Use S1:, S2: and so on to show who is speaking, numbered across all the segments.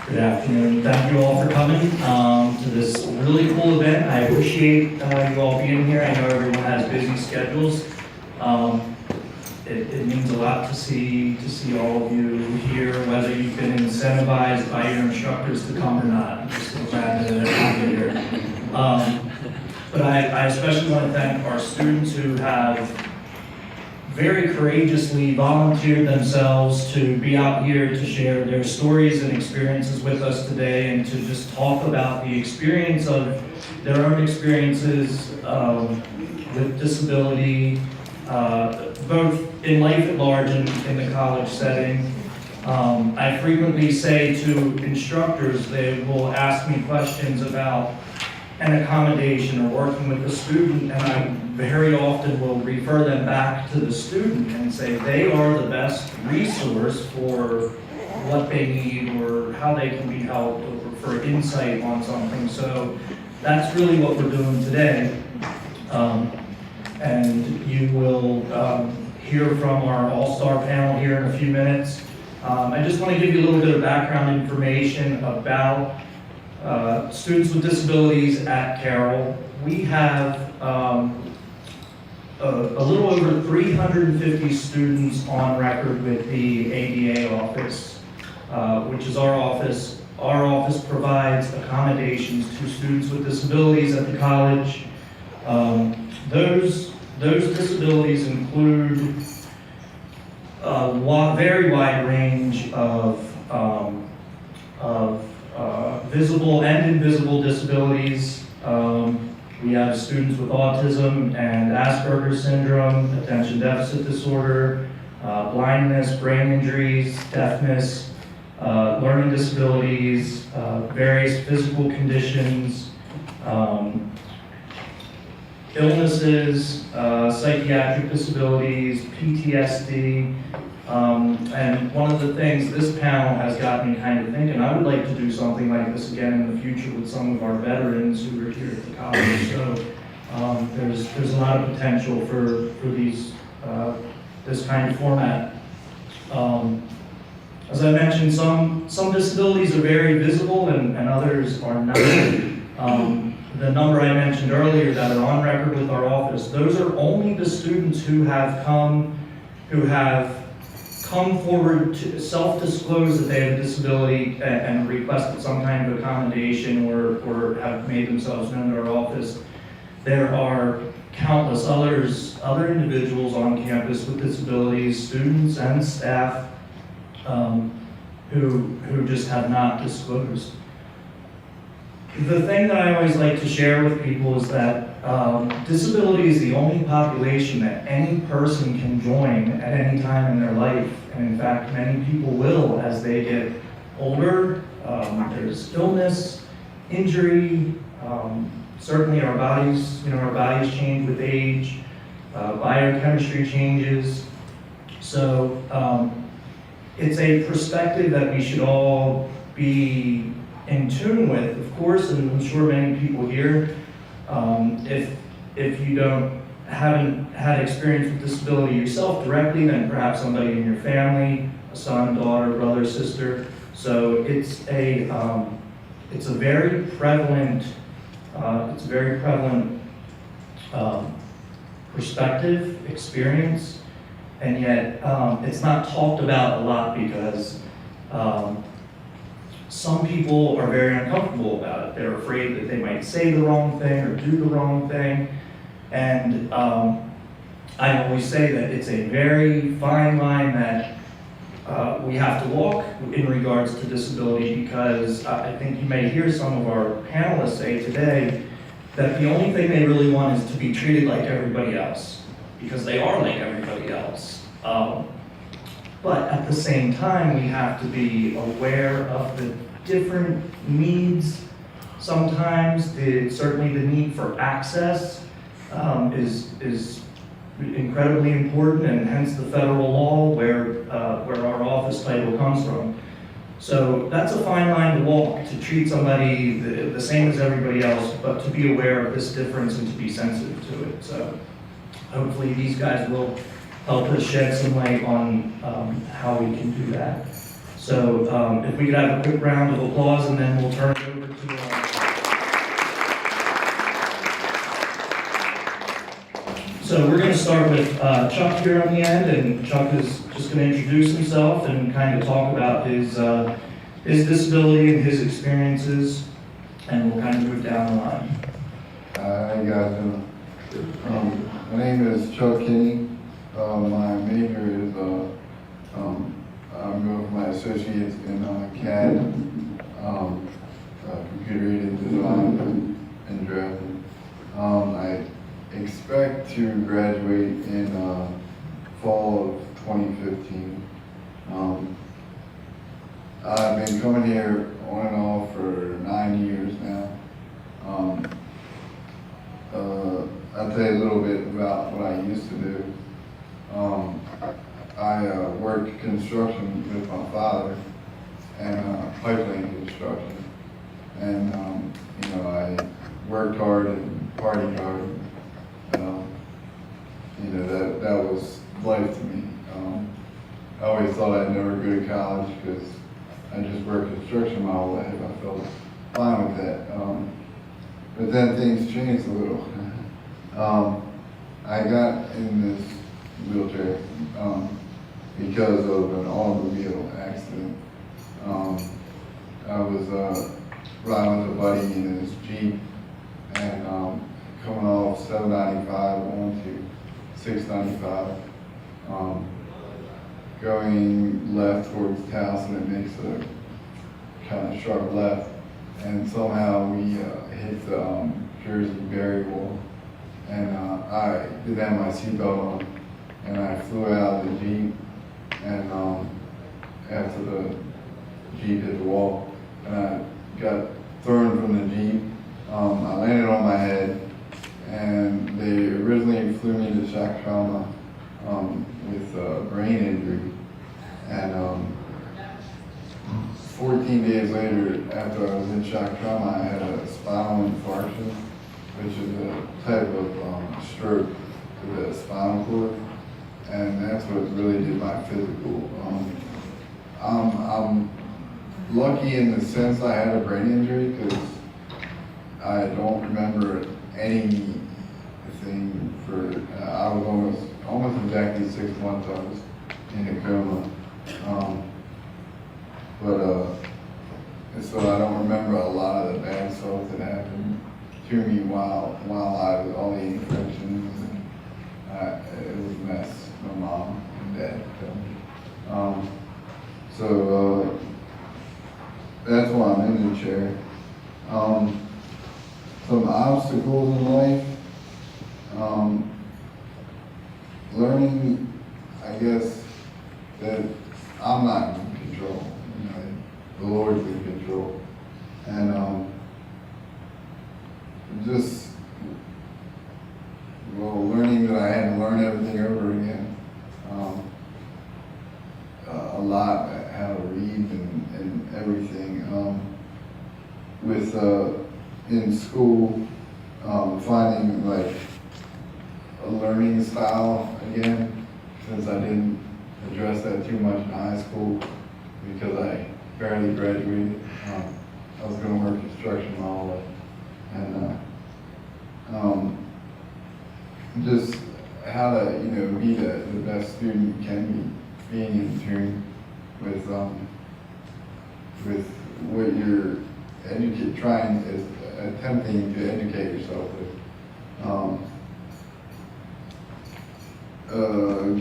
S1: Good afternoon. Thank you all for coming to this really cool event. I appreciate you all being here. I know everyone has busy schedules. It means a lot to see all of you here, whether you've been incentivized by your instructors to come or not. I'm just so glad that they're here. But I especially want to thank our students who have very courageously volunteered themselves to be out here to share their stories and experiences with us today, and to just talk about the experience of their own experiences with disability, both in life at large and in the college setting. I frequently say to instructors, they will ask me questions about an accommodation or working with a student, and I very often will refer them back to the student and say they are the best resource for what they need or how they can be helped, or for insight on something. So that's really what we're doing today. And you will hear from our all-star panel here in a few minutes. I just want to give you a little bit of background information about students with disabilities at Carroll. We have a little over 350 students on record with the ADA office, which is our office. Our office provides accommodations to students with disabilities at the college. Those disabilities include a very wide range of visible and invisible disabilities. We have students with autism and Asperger's syndrome, attention deficit disorder, blindness, brain injuries, deafness, learning disabilities, various physical conditions, illnesses, psychiatric disabilities, PTSD. And one of the things this panel has got me kind of thinking, I would like to do something like this again in the future with some of our veterans who are here at the college. So there's a lot of potential for these this kind of format. As I mentioned, some disabilities are very visible and others are not. The number I mentioned earlier that are on record with our office, those are only the students who have come forward to self-disclose that they have a disability and requested some kind of accommodation or have made themselves known to our office. There are countless other individuals on campus with disabilities, students and staff, who just have not disclosed. The thing that I always like to share with people is that disability is the only population that any person can join at any time in their life. And in fact, many people will as they get older. There's illness, injury, certainly our bodies change with age, biochemistry changes. So it's a perspective that we should all be in tune with, of course, and I'm sure many people here, if you haven't had experience with disability yourself directly, then perhaps somebody in your family, a son, daughter, brother, sister. So it's a very prevalent perspective, experience, and yet it's not talked about a lot because some people are very uncomfortable about it. They're afraid that they might say the wrong thing or do the wrong thing. And I always say that it's a very fine line that we have to walk in regards to disability, because I think you may hear some of our panelists say today that the only thing they really want is to be treated like everybody else, because they are like everybody else. But at the same time, we have to be aware of the different needs. Sometimes, certainly the need for access is incredibly important, and hence the federal law where our office title comes from. So that's a fine line to walk, to treat somebody the same as everybody else, but to be aware of this difference and to be sensitive to it. So hopefully these guys will help us shed some light on how we can do that. So if we could have a quick round of applause, and then we'll turn it over to So we're going to start with Chuck here on the end, and Chuck is just going to introduce himself and kind of talk about his disability and his experiences, and we'll kind of move down the line.
S2: Hi guys, my name is Chuck Kinney. My major is I'm with my associates in CAD, computer-aided design and drafting. I expect to graduate in fall of 2015. I've been coming here on and off for 9 years now. I'll tell you a little bit about what I used to do. I worked construction with my father, and pipeline construction. And I worked hard and partied hard. That was life to me. I always thought I'd never go to college because I just worked construction my whole life. I felt fine with that. But then things changed a little. I got in this wheelchair because of an automobile accident. I was riding with a buddy in his Jeep, and coming off 795 onto 695, going left towards Towson, it makes a kind of sharp left, and somehow we hit the Jersey barrier wall, and I didn't have my seatbelt on, and I flew out of the Jeep, and after the Jeep hit the wall, and I got thrown from the Jeep. I landed on my head, and they originally flew me to shock trauma with a brain injury, and 14 days later, after I was in shock trauma, I had a spinal infarction, which is a type of stroke to the spinal cord, and that's what really did my physical. I'm lucky in the sense I had a brain injury because I don't remember anything for, I was almost exactly 6 months I was in a coma. So I don't remember a lot of the bad stuff that happened to me while I was all the infections, and it was a mess. My mom and dad told me. So that's why I'm in the chair. Some obstacles in life. Learning, I guess, that I'm not in control. The Lord's in control. And learning that I had to learn everything over again. A lot, how to read and everything. In school, finding like a learning style again, since I didn't address that too much in high school because I barely graduated. I was going to work construction my whole life, and just how to be the best student you can be, being in tune with what you're attempting to educate yourself with.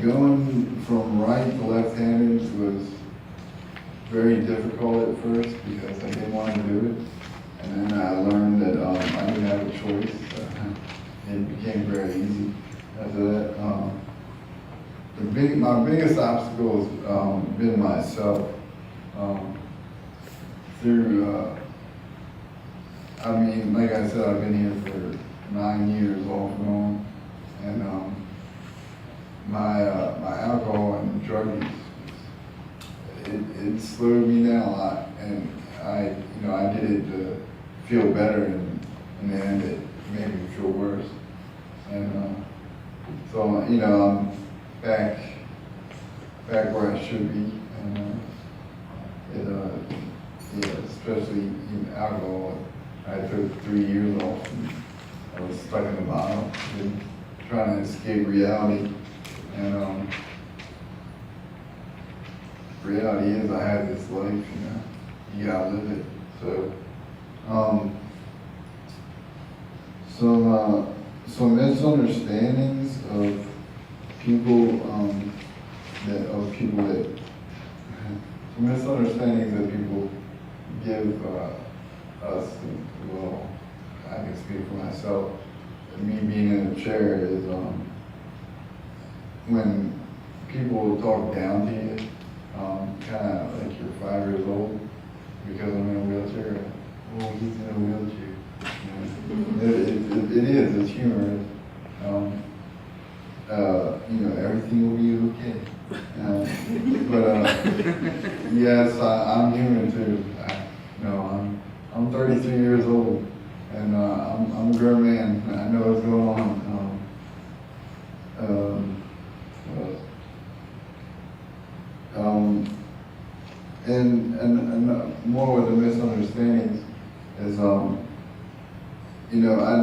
S2: Going from right to left-handed was very difficult at first because I didn't want to do it, and then I learned that I didn't have a choice. It became very easy after that. My biggest obstacle has been myself. Like I said, I've been here for 9 years off and on, and my alcohol and drug use, it slowed me down a lot, and I did it to feel better, and in the end it made me feel worse, and so I'm back where I should be, and especially in alcohol. I took 3 years off. And I was stuck in the bottle, and trying to escape reality. And reality is I have this life, you gotta live it. So, some misunderstandings of people, some misunderstandings that people give us. Well, I can speak for myself. Me being in a chair is when people talk down to you, kind of like you're 5 years old because I'm in a wheelchair. Oh, he's in a wheelchair. It is. It's humorous. Everything will be okay. Yes, I'm human too. I'm 33 years old, and I'm a grown man. I know what's going on. And more with the misunderstandings is, I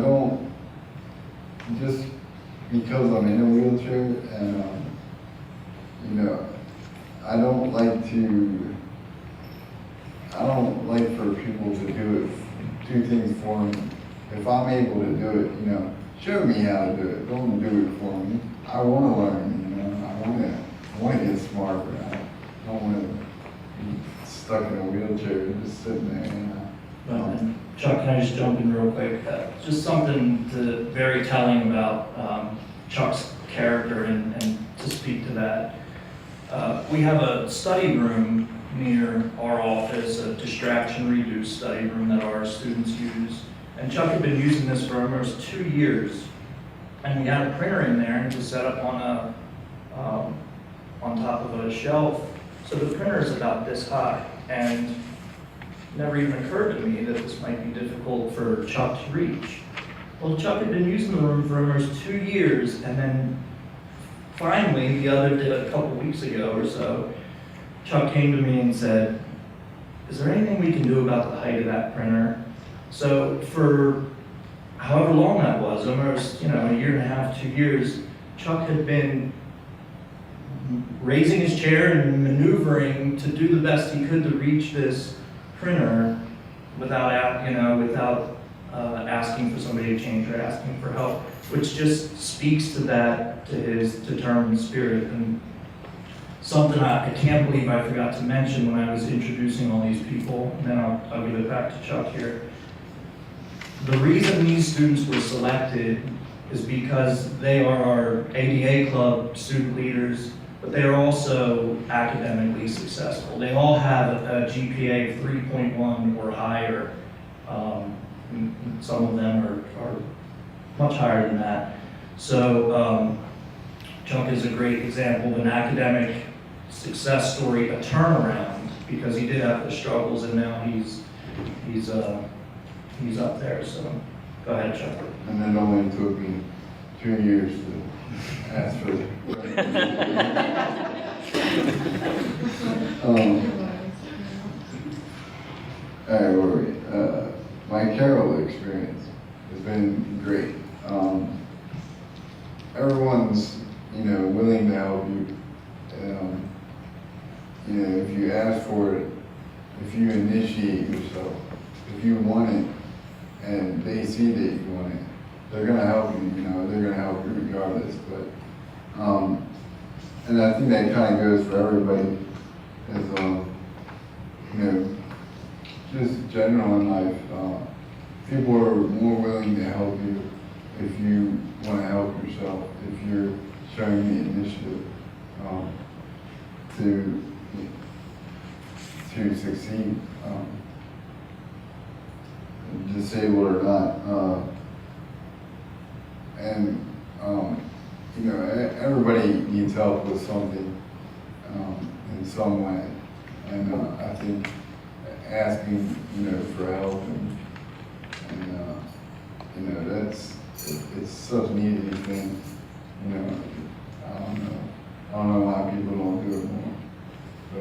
S2: don't, just because I'm in a wheelchair and, I don't like for people to do things for me. If I'm able to do it, show me how to do it. Don't do it for me. I want to learn, I want to get smarter. I don't want to be stuck in a wheelchair and just sitting there,
S1: Chuck, can I just jump in real quick? Just something very telling about Chuck's character and to speak to that. We have a study room near our office, a distraction-reduced study room that our students use. And Chuck had been using this for almost 2 years. And we had a printer in there, and it was set up on top of a shelf. So the printer is about this high. And it never even occurred to me that this might be difficult for Chuck to reach. Well, Chuck had been using the room for almost 2 years, and then finally, a couple weeks ago or so, Chuck came to me and said, "Is there anything we can do about the height of that printer?" So for however long that was, almost a year and a half, 2 years, Chuck had been raising his chair and maneuvering to do the best he could to reach this printer without asking for somebody to change or asking for help, which just speaks to his determined spirit. And something I can't believe I forgot to mention when I was introducing all these people, and then I'll give it back to Chuck here. The reason these students were selected is because they are our ADA club student leaders, but they are also academically successful. They all have a GPA of 3.1 or higher. Some of them are much higher than that. So Chuck is a great example of an academic success story, a turnaround, because he did have the struggles, and now he's up there. So go ahead, Chuck.
S2: And it only took me 2 years to ask for it. All right, where were we? My Carroll experience has been great. Everyone's, willing to help you. If you ask for it, if you initiate yourself, if you want it, and they see that you want it, they're gonna help you. They're gonna help you regardless. But, and I think that kind of goes for everybody. Just general in life, people are more willing to help you if you want to help yourself, if you're showing the initiative to succeed, disabled or not. Everybody needs help with something in some way, and I think asking, for help and it's such an easy thing. I don't know why people don't do it more. So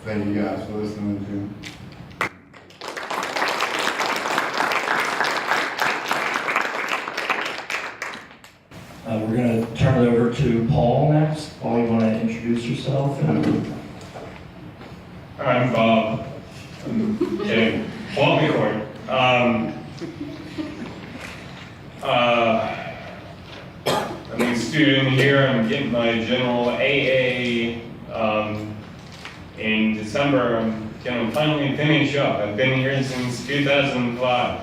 S2: thank you guys for listening to me.
S1: yourself and
S3: I'm Bob. I'm kidding. Bob McCoy. I'm a student here. I'm getting my general AA in December. I'm gonna finally finish up. I've been here since 2005.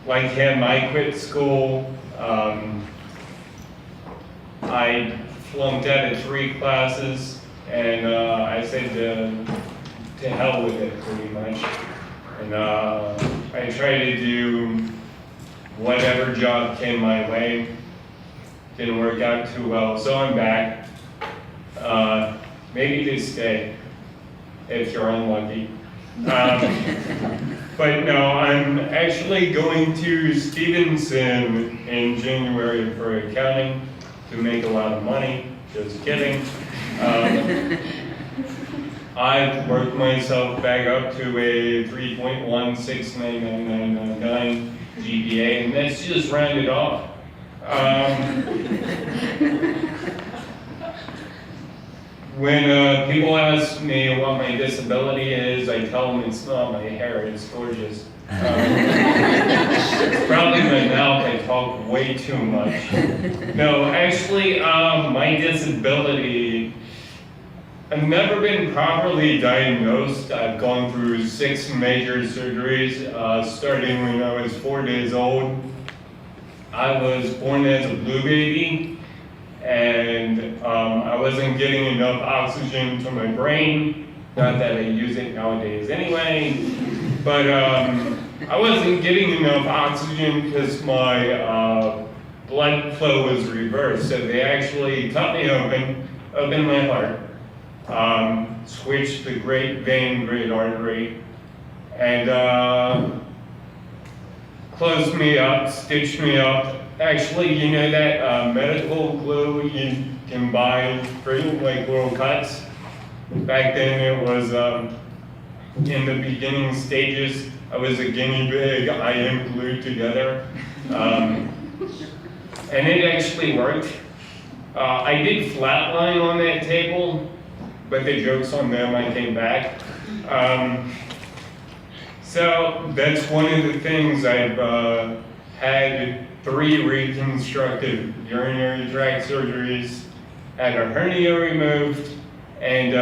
S3: Like him, I quit school. I flunked out of 3 classes, and I said to hell with it, pretty much. And I tried to do whatever job came my way. Didn't work out too well, so I'm back. Maybe to stay, if you're unlucky. But no, I'm actually going to Stevenson in January for accounting to make a lot of money. Just kidding. I've worked myself back up to a 3.1699999 GPA, and that's just rounded off. When people ask me what my disability is, I tell them it's not my hair, it's gorgeous. It's probably my mouth, I talk way too much. No, actually, my disability, I've never been properly diagnosed. I've gone through 6 major surgeries, starting when I was 4 days old. I was born as a blue baby, and I wasn't getting enough oxygen to my brain. Not that I use it nowadays anyway, but I wasn't getting enough oxygen because my blood flow was reversed. So they actually cut me open my heart, switched the great vein, great artery, and closed me up, stitched me up. Actually, you know that medical glue you can buy for like little cuts? Back then it was in the beginning stages. I was a guinea pig, I am glued together. And it actually worked. I did flatline on that table, but the joke's on them, I came back. So that's one of the things. I've had 3 reconstructive urinary tract surgeries, had a hernia removed, and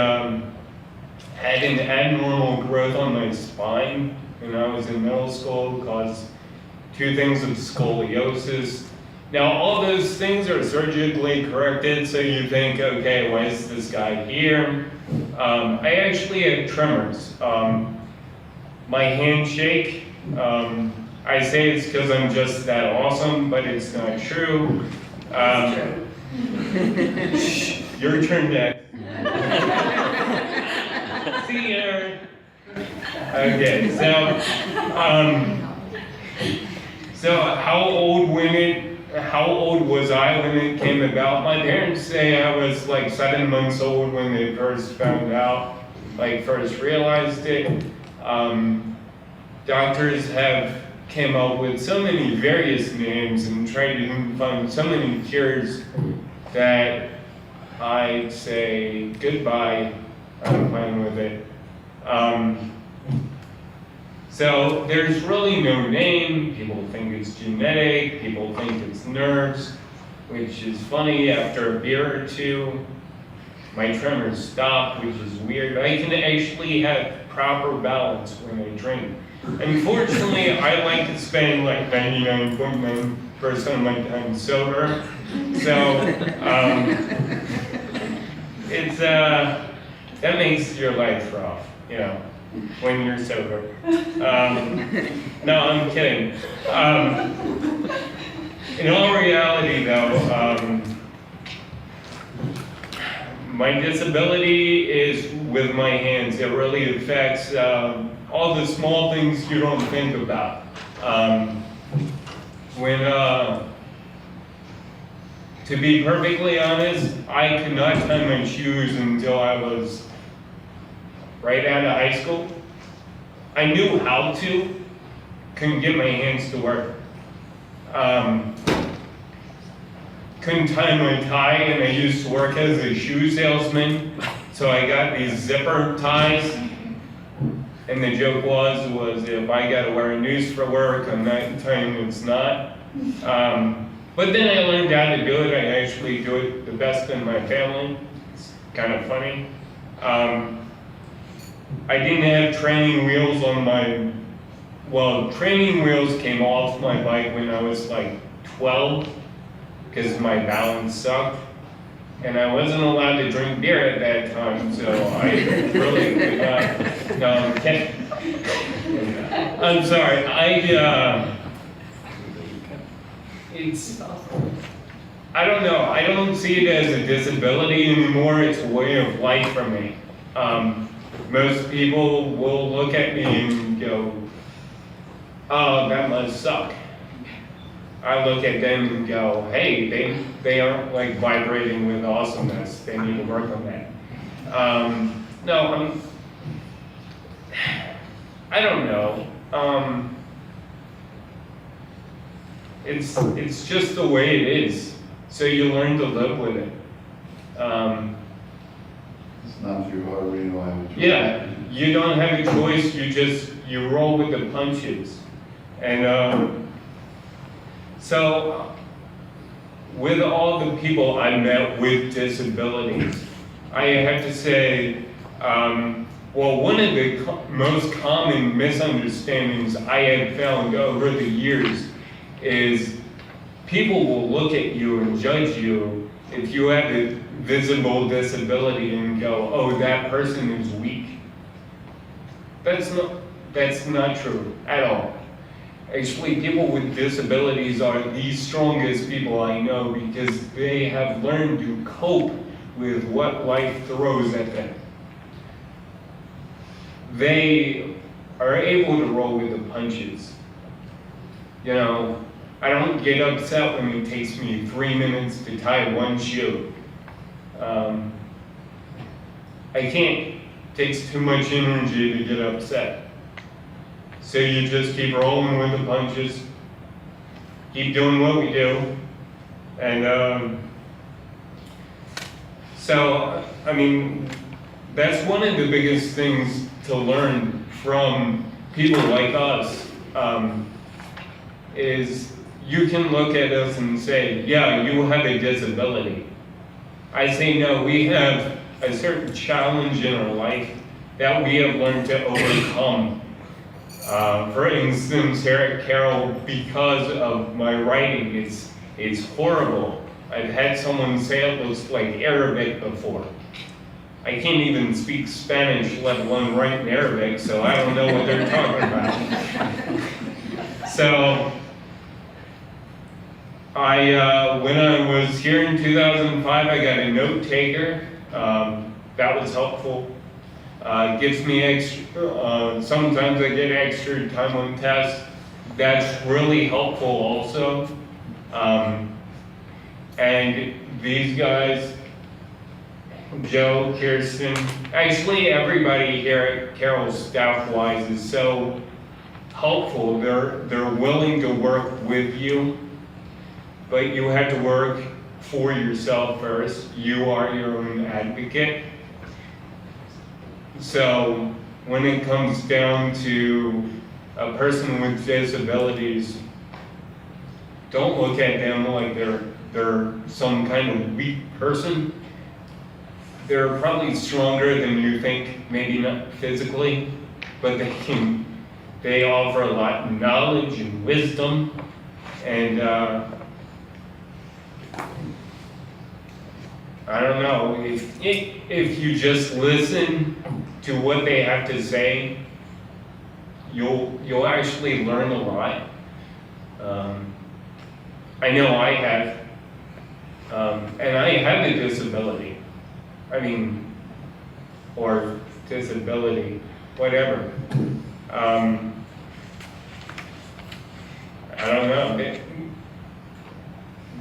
S3: had an abnormal growth on my spine when I was in middle school, caused 2 things of scoliosis. Now, all those things are surgically corrected, so you think, okay, why is this guy here? I actually had tremors. My hands shake. I say it's because I'm just that awesome, but it's not true. Your turn next. See ya. Okay, so how old was I when it came about? My parents say I was like 7 months old when they first found out, like first realized it. Doctors have came up with so many various names and tried to find so many cures that I say goodbye, I'm fine with it. So there's really no name. People think it's genetic, people think it's nerves, which is funny. After a beer or 2, my tremors stop, which is weird. I can actually have proper balance when I drink. Unfortunately, I like to spend like 99.9% of my time sober. So it's that makes your life rough, you know, when you're sober. No, I'm kidding. In all reality, though, my disability is with my hands. It really affects all the small things you don't think about. To be perfectly honest, I could not tie my shoes until I was right out of high school. I knew how to, couldn't get my hands to work. couldn't tie my tie, and I used to work as a shoe salesman, so I got these zipper ties. And the joke was if I got to wear a noose for work, I'm not telling you it's not. But then I learned how to do it. I actually do it the best in my family. It's kind of funny. I didn't have training wheels on my, well, training wheels came off my bike when I was like 12 because my balance sucked. And I wasn't allowed to drink beer at that time, so I really could not. No, I'm kidding. I'm sorry. I don't know. I don't see it as a disability anymore. It's a way of life for me. Most people will look at me and go, "Oh, that must suck." I look at them and go, "Hey, they aren't like vibrating with awesomeness. They need to work on that." I don't know. It's just the way it is. So you learn to live with it.
S2: It's not too hard when you don't have a choice.
S3: Yeah, you don't have a choice. You roll with the punches, and so with all the people I met with disabilities, I have to say, well, one of the most common misunderstandings I have found over the years is people will look at you and judge you if you have a visible disability and go, "Oh, that person is weak." That's not true at all. Actually, people with disabilities are the strongest people I know because they have learned to cope with what life throws at them. They are able to roll with the punches. You know, I don't get upset when it takes me 3 minutes to tie one shoe. I can't. It takes too much energy to get upset. So you just keep rolling with the punches, keep doing what we do, and so, I mean, that's one of the biggest things to learn from people like us, is you can look at us and say, "Yeah, you have a disability." I say, "No, we have a certain challenge in our life that we have learned to overcome." For instance, here at Carroll, because of my writing, it's horrible. I've had someone say it looks like Arabic before. I can't even speak Spanish, let alone write in Arabic, so I don't know what they're talking about. So, when I was here in 2005, I got a note taker. That was helpful. Gives me extra, sometimes I get extra time on tests. That's really helpful also. And these guys, Joe, Kirsten, actually everybody here at Carroll staff-wise is so helpful. They're willing to work with you, but you have to work for yourself first. You are your own advocate. So when it comes down to a person with disabilities, don't look at them like they're some kind of weak person. They're probably stronger than you think, maybe not physically, but they offer a lot of knowledge and wisdom, and I don't know, if you just listen to what they have to say, you'll actually learn a lot. I know I have, and I have a disability. I mean, or disability, whatever. I don't know.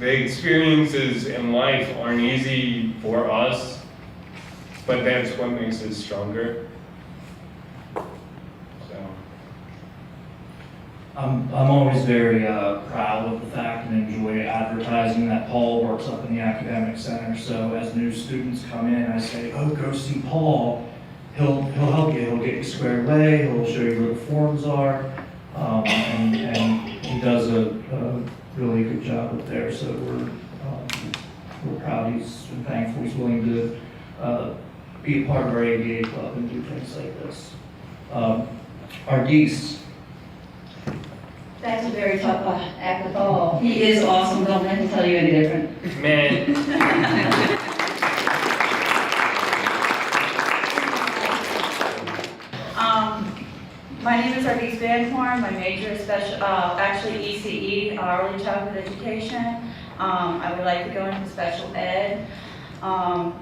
S3: The experiences in life aren't easy for us, but that's what makes us stronger. So,
S1: I'm always very proud of the fact and enjoy advertising that Paul works up in the academic center. So as new students come in, I say, oh, go see Paul. He'll help you. He'll get you squared away. He'll show you where the forms are. And he does a really good job up there. So we're proud and thankful he's willing to be a part of our ABA club and do things like this. Our geese.
S4: That's a very tough act to follow. He is awesome, don't let him tell you any different.
S3: Man,
S4: My name is Ardise Van Horn. My major is actually ECE, early childhood education. I would like to go into special ed. I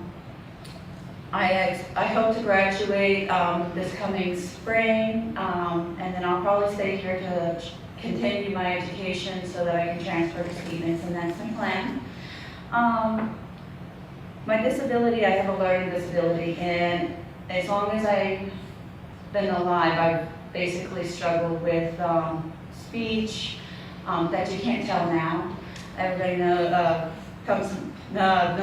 S4: hope to graduate this coming spring, and then I'll probably stay here to continue my education so that I can transfer to Stevens, and that's my plan. My disability, I have a learning disability, and as long as I've been alive, I've basically struggled with speech that you can't tell now. Everybody knows me now,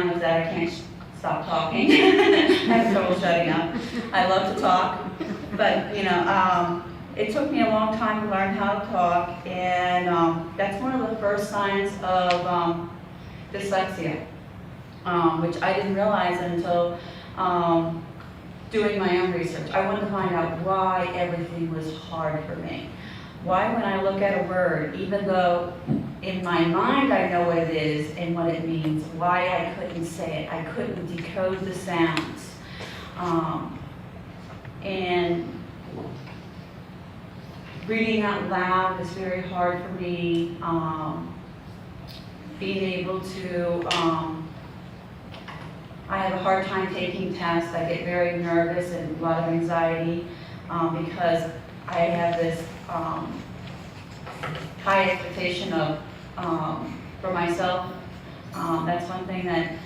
S4: knows that I can't stop talking. I have trouble shutting up. I love to talk, but it took me a long time to learn how to talk, and that's one of the first signs of dyslexia, which I didn't realize until doing my own research. I wanted to find out why everything was hard for me. Why when I look at a word, even though in my mind I know what it is and what it means, why I couldn't say it. I couldn't decode the sounds. And reading out loud is very hard for me. Being able to, I have a hard time taking tests. I get very nervous and a lot of anxiety because I have this high expectation of for myself. That's one thing that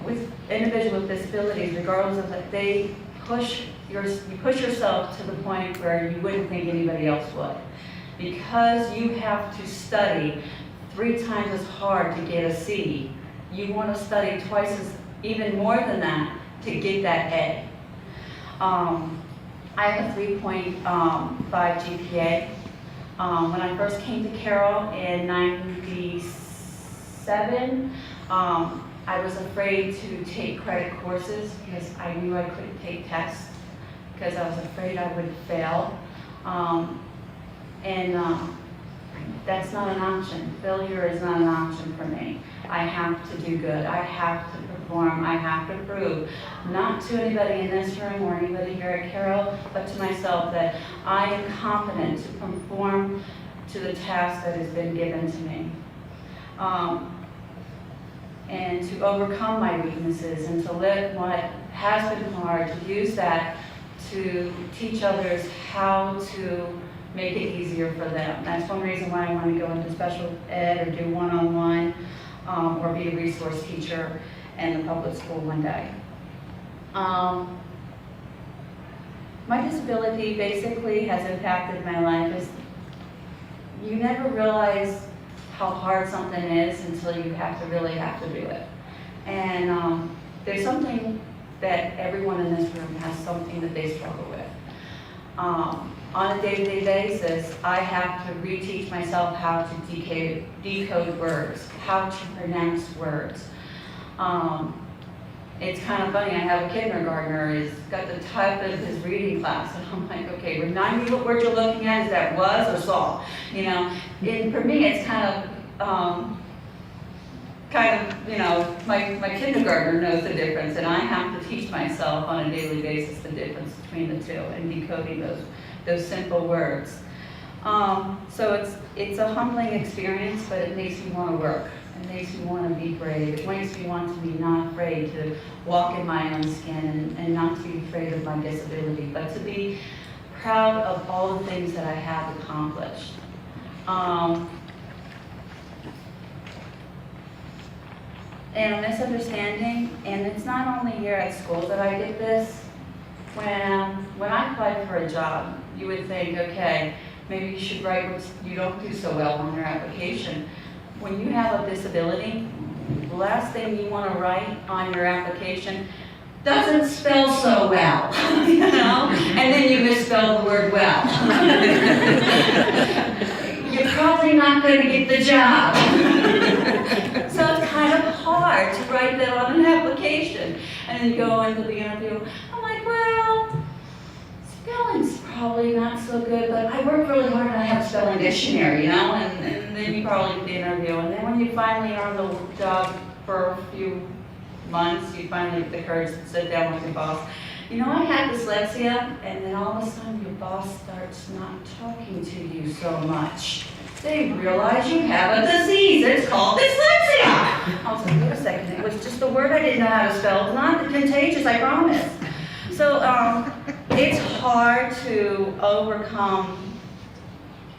S4: with individuals with disabilities, regardless of that, you push yourself to the point where you wouldn't think anybody else would. Because you have to study 3 times as hard to get a C, you want to study twice as, even more than that, to get that A. I have a 3.5 GPA. When I first came to Carroll in '97, I was afraid to take credit courses because I knew I couldn't take tests because I was afraid I would fail. That's not an option. Failure is not an option for me. I have to do good. I have to perform. I have to prove, not to anybody in this room or anybody here at Carroll, but to myself that I am competent to perform to the task that has been given to me. And to overcome my weaknesses and to let what has been hard, to use that to teach others how to make it easier for them. That's one reason why I want to go into special ed or do one-on-one or be a resource teacher in the public school one day. My disability basically has impacted my life. Is you never realize how hard something is until you really have to do it. And there's something that everyone in this room has something that they struggle with. On a day-to-day basis, I have to reteach myself how to decode words, how to pronounce words. It's kind of funny, I have a kindergartner who's got the type of his reading class, and I'm like, okay, remind me what word you're looking at, is that was or saw? And for me, it's kind of, my kindergartner knows the difference, and I have to teach myself on a daily basis the difference between the two and decoding those simple words. So it's a humbling experience, but it makes me want to work. It makes me want to be brave. It makes me want to be not afraid to walk in my own skin and not to be afraid of my disability, but to be proud of all the things that I have accomplished. And a misunderstanding, and it's not only here at school that I get this. When I applied for a job, you would think, okay, maybe you should write what you don't do so well on your application. When you have a disability, the last thing you want to write on your application doesn't spell so well, you know? And then you misspell the word well. You're probably not going to get the job. So it's kind of hard to write that on an application. And then you go into the interview, I'm like, well, spelling's probably not so good, but I work really hard and I have a spelling dictionary, you know? And then you probably get the interview. And then when you finally are on the job for a few months, you finally get the courage to sit down with your boss. You know, I had dyslexia, and then all of a sudden your boss starts not talking to you so much. They realize you have a disease. It's called dyslexia. I was like, wait a second, it was just a word I didn't know how to spell. It's not contagious, I promise. So it's hard to overcome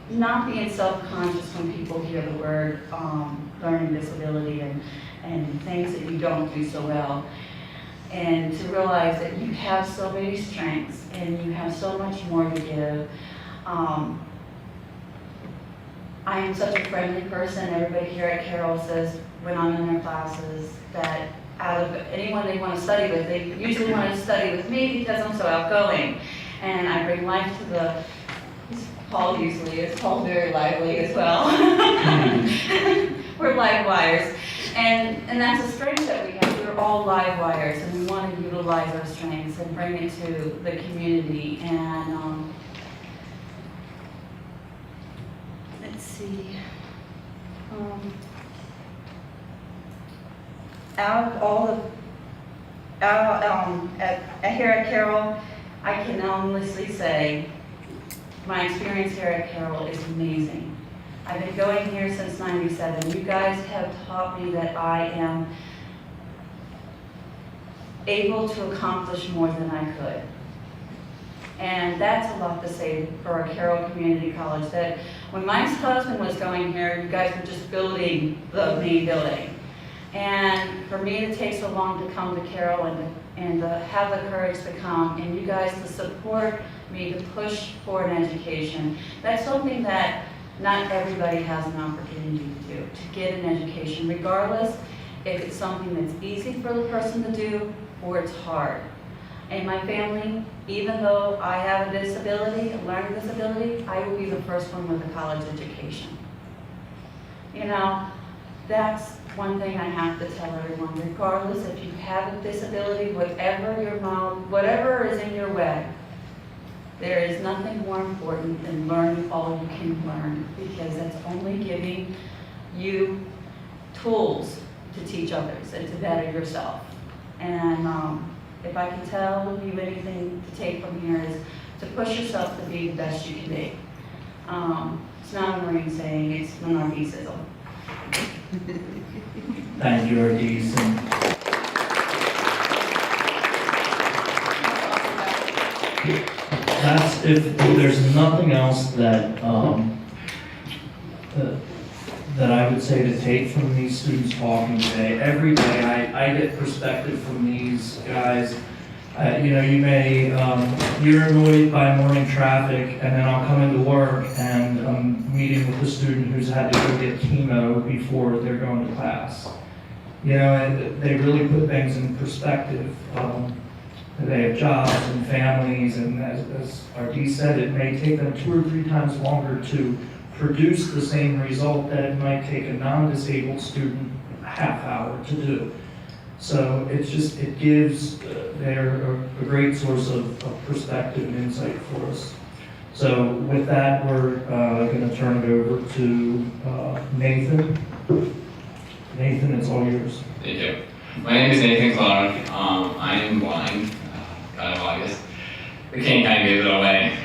S4: not being self-conscious when people hear the word learning disability and things that you don't do so well. And to realize that you have so many strengths and you have so much more to give. I am such a friendly person. Everybody here at Carroll says when I'm in their classes that out of anyone they want to study with, they usually want to study with me because I'm so outgoing. And I bring life to the, Paul usually is, Paul's very lively as well. We're live wires. And that's a strength that we have. We're all live wires, and we want to utilize our strengths and bring it to the community. And let's see. Out of all the, here at Carroll, I can honestly say my experience here at Carroll is amazing. I've been going here since '97. You guys have taught me that I am able to accomplish more than I could. And that's a lot to say for a Carroll Community College, that when my husband was going here, you guys were just building the main building. And for me to take so long to come to Carroll and to have the courage to come, and you guys to support me to push for an education, that's something that not everybody has an opportunity to do, to get an education, regardless if it's something that's easy for the person to do or it's hard. In my family, even though I have a disability, a learning disability, I will be the first one with a college education. You know, that's one thing I have to tell everyone, regardless if you have a disability, whatever is in your way, there is nothing more important than learning all you can learn, because that's only giving you tools to teach others and to better yourself. And if I can tell you anything to take from here is to push yourself to be the best you can be. It's not a Marine saying, it's an RDism.
S1: Thank you, Ardis. That's, if there's nothing else that that I would say to take from these students talking today. Every day I get perspective from these guys. You know, you may, you're annoyed by morning traffic, and then I'll come into work and I'm meeting with a student who's had to go get chemo before they're going to class. You know, and they really put things in perspective. They have jobs and families, and as RD said, it may take them 2 or 3 times longer to produce the same result that it might take a non-disabled student a half hour to do. So it's just, it gives they're a great source of perspective and insight for us. So with that, we're going to turn it over to Nathan. Nathan, it's all yours.
S5: Thank you. My name is Nathan Clark. I am blind, kind of obvious. I can't kind of give it away.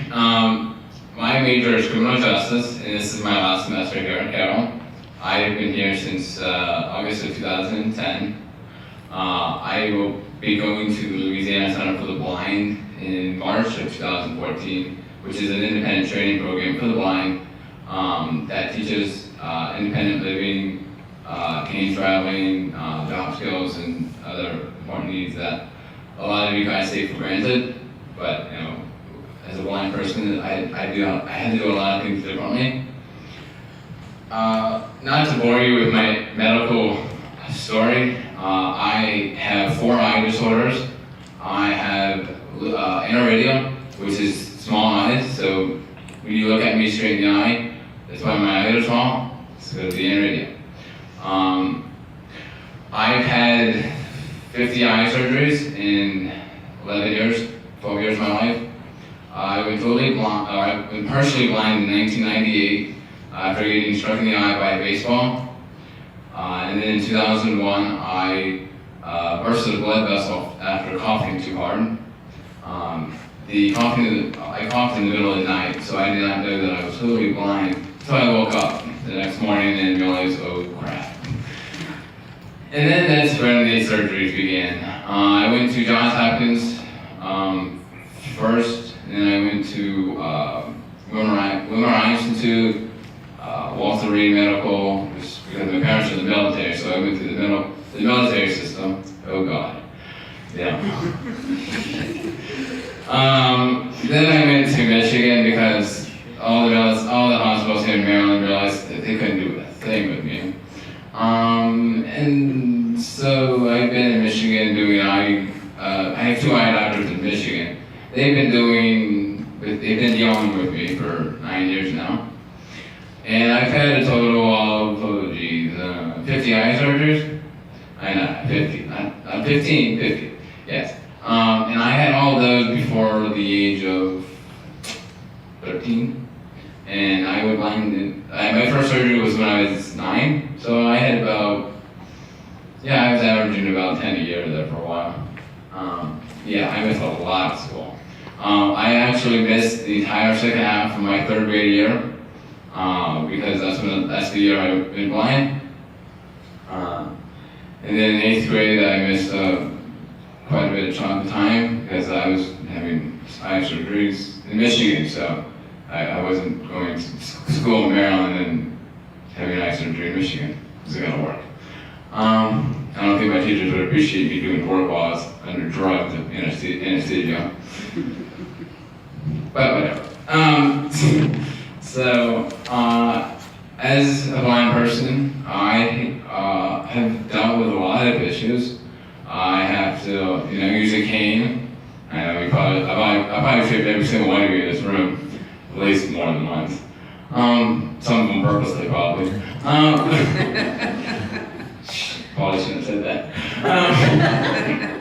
S5: My major is criminal justice, and this is my last semester here at Carroll. I've been here since August of 2010. I will be going to Louisiana Center for the Blind in March of 2014, which is an independent training program for the blind that teaches independent living, cane driving, job skills, and other important needs that a lot of you guys take for granted. But you know, as a blind person, I had to do a lot of things differently. Not to bore you with my medical story, I have 4 eye disorders. I have aniridia, which is small eyes, so when you look at me straight in the eye, that's why my eyes are small, it's because of the aniridia. I've had 50 eye surgeries in 11 years, 12 years of my life. I've been I've been partially blind in 1998 after getting struck in the eye by a baseball. And then in 2001, I bursted a blood vessel after coughing too hard. I coughed in the middle of the night, so I did not know that I was totally blind until I woke up the next morning and realized, oh crap. And then that's when the surgeries began. I went to Johns Hopkins first, and then I went to Wilmer Eye Institute, Walter Reed Medical, just because my parents are in the military, so I went to the military system. Oh God. Yeah. Then I went to Michigan because all the hospitals here in Maryland realized that they couldn't do a thing with me. And so I've been in Michigan doing I have 2 eye doctors in Michigan. They've been dealing with me for 9 years now. And I've had a total of, 50 eye surgeries. I know, 50, not 15, 50, yes. And I had all those before the age of 13. And I was blind, my first surgery was when I was 9. So I had I was averaging about 10 a year there for a while. I missed a lot of school. I actually missed the entire second half of my 3rd grade year, because that's the year I've been blind. And then in 8th grade, I missed quite a bit of chunk of time because I was having eye surgeries in Michigan, so I wasn't going to school in Maryland and having eye surgery in Michigan. It wasn't gonna work. I don't think my teachers would appreciate me doing work while I was under drugs and anesthesia. But whatever. As a blind person, I have dealt with a lot of issues. I have to, use a cane. I know I probably tripped every single one of you in this room, at least more than once. Some of them purposely, probably. Probably shouldn't have said that.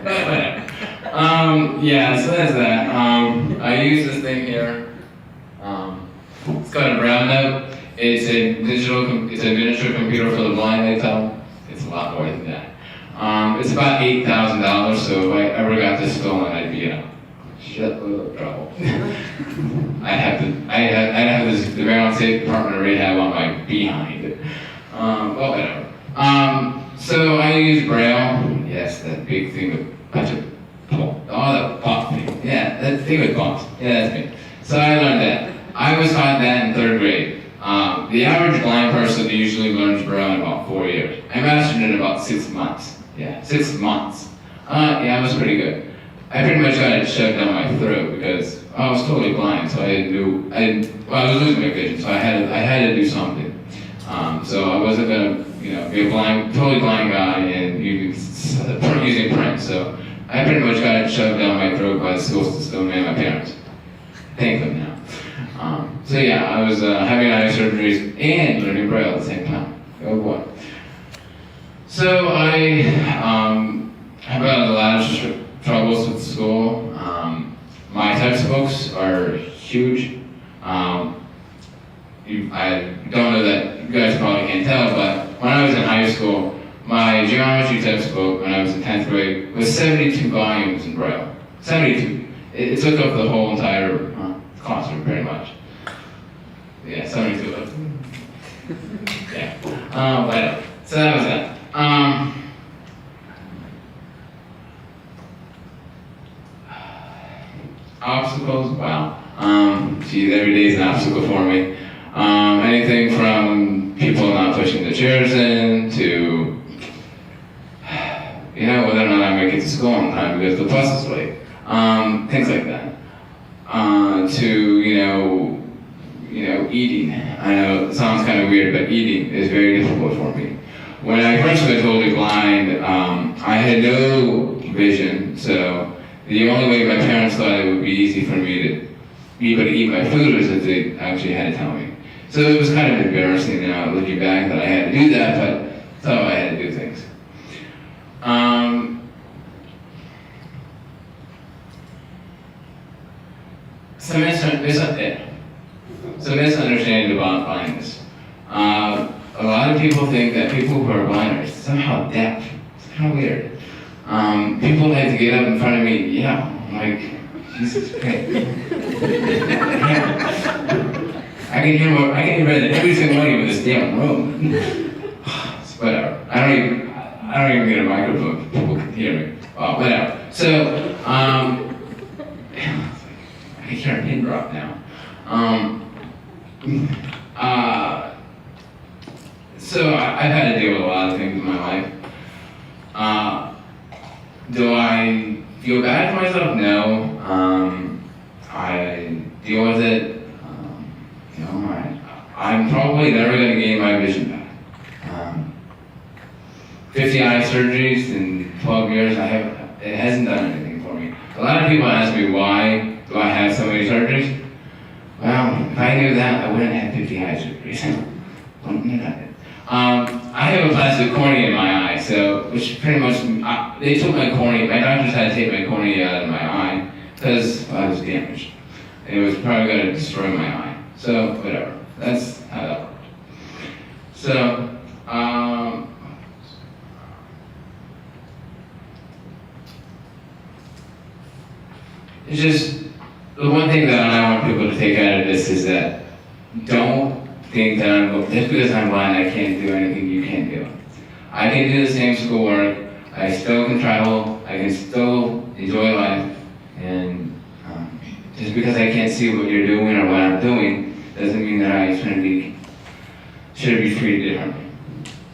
S5: But whatever. So that's that. I use this thing here. It's called a brown note. It's a miniature computer for the blind, they tell. It's a lot more than that. It's about $8,000, so if I ever got this stolen, I'd be in a shitload of trouble. I'd have the Maryland State Department of Rehab on my behind. Well, whatever. So I use Braille. Yes, that big thing with a bunch of that pop thing. Yeah, that thing with bumps. Yeah, that's me. So I learned that. I was taught that in 3rd grade. The average blind person usually learns Braille in about 4 years. I mastered it in about 6 months. Yeah, 6 months. It was pretty good. I pretty much got it shoved down my throat because I was totally blind, so I was losing my vision, so I had to do something. So I wasn't gonna, be a totally blind guy and using print. So I pretty much got it shoved down my throat by the school system and my parents. Thank them now. I was having eye surgeries and learning Braille at the same time. Oh boy. So I have had a lot of troubles with school. My textbooks are huge. I don't know that you guys probably can't tell, but when I was in high school, my geometry textbook when I was in 10th grade was 72 volumes in Braille. 72. It took up the whole entire classroom pretty much. Yeah, 72 of them. Yeah. Whatever. So that was that. Obstacles? Wow. Every day is an obstacle for me. Anything from people not pushing the chairs in to, whether or not I'm going to get to school on time because the bus is late. Things like that. to, eating. I know it sounds kind of weird, but eating is very difficult for me. When I first got totally blind, I had no vision, so the only way my parents thought it would be easy for me to be able to eat my food was if they actually had to tell me. So it was kind of embarrassing now, looking back, that I had to do that, but that's how I had to do things. Some misunderstanding about blindness. A lot of people think that people who are blind are somehow deaf. It's kind of weird. People like to get up in front of me, yeah, I'm like, Jesus Christ. I can hear better than every single one of you in this damn room. Whatever. I don't even get a microphone. People can hear me. Well, whatever. So, I can hear a pin drop now. So I've had to deal with a lot of things in my life. Do I feel bad for myself? No. I deal with it. I'm probably never going to gain my vision back. 50 eye surgeries in 12 years, it hasn't done anything for me. A lot of people ask me, why do I have so many surgeries? Well, if I knew that, I wouldn't have 50 eye surgeries. I have a plastic cornea in my eye, so, which pretty much, they took my cornea, my doctors had to take my cornea out of my eye, because I was damaged. It was probably going to destroy my eye. So, whatever. That's how that worked. So, it's just, the one thing that I want people to take out of this is that don't think that just because I'm blind, I can't do anything you can't do. I can do the same schoolwork, I still can travel, I can still enjoy life, and just because I can't see what you're doing or what I'm doing, doesn't mean that I shouldn't be treated differently.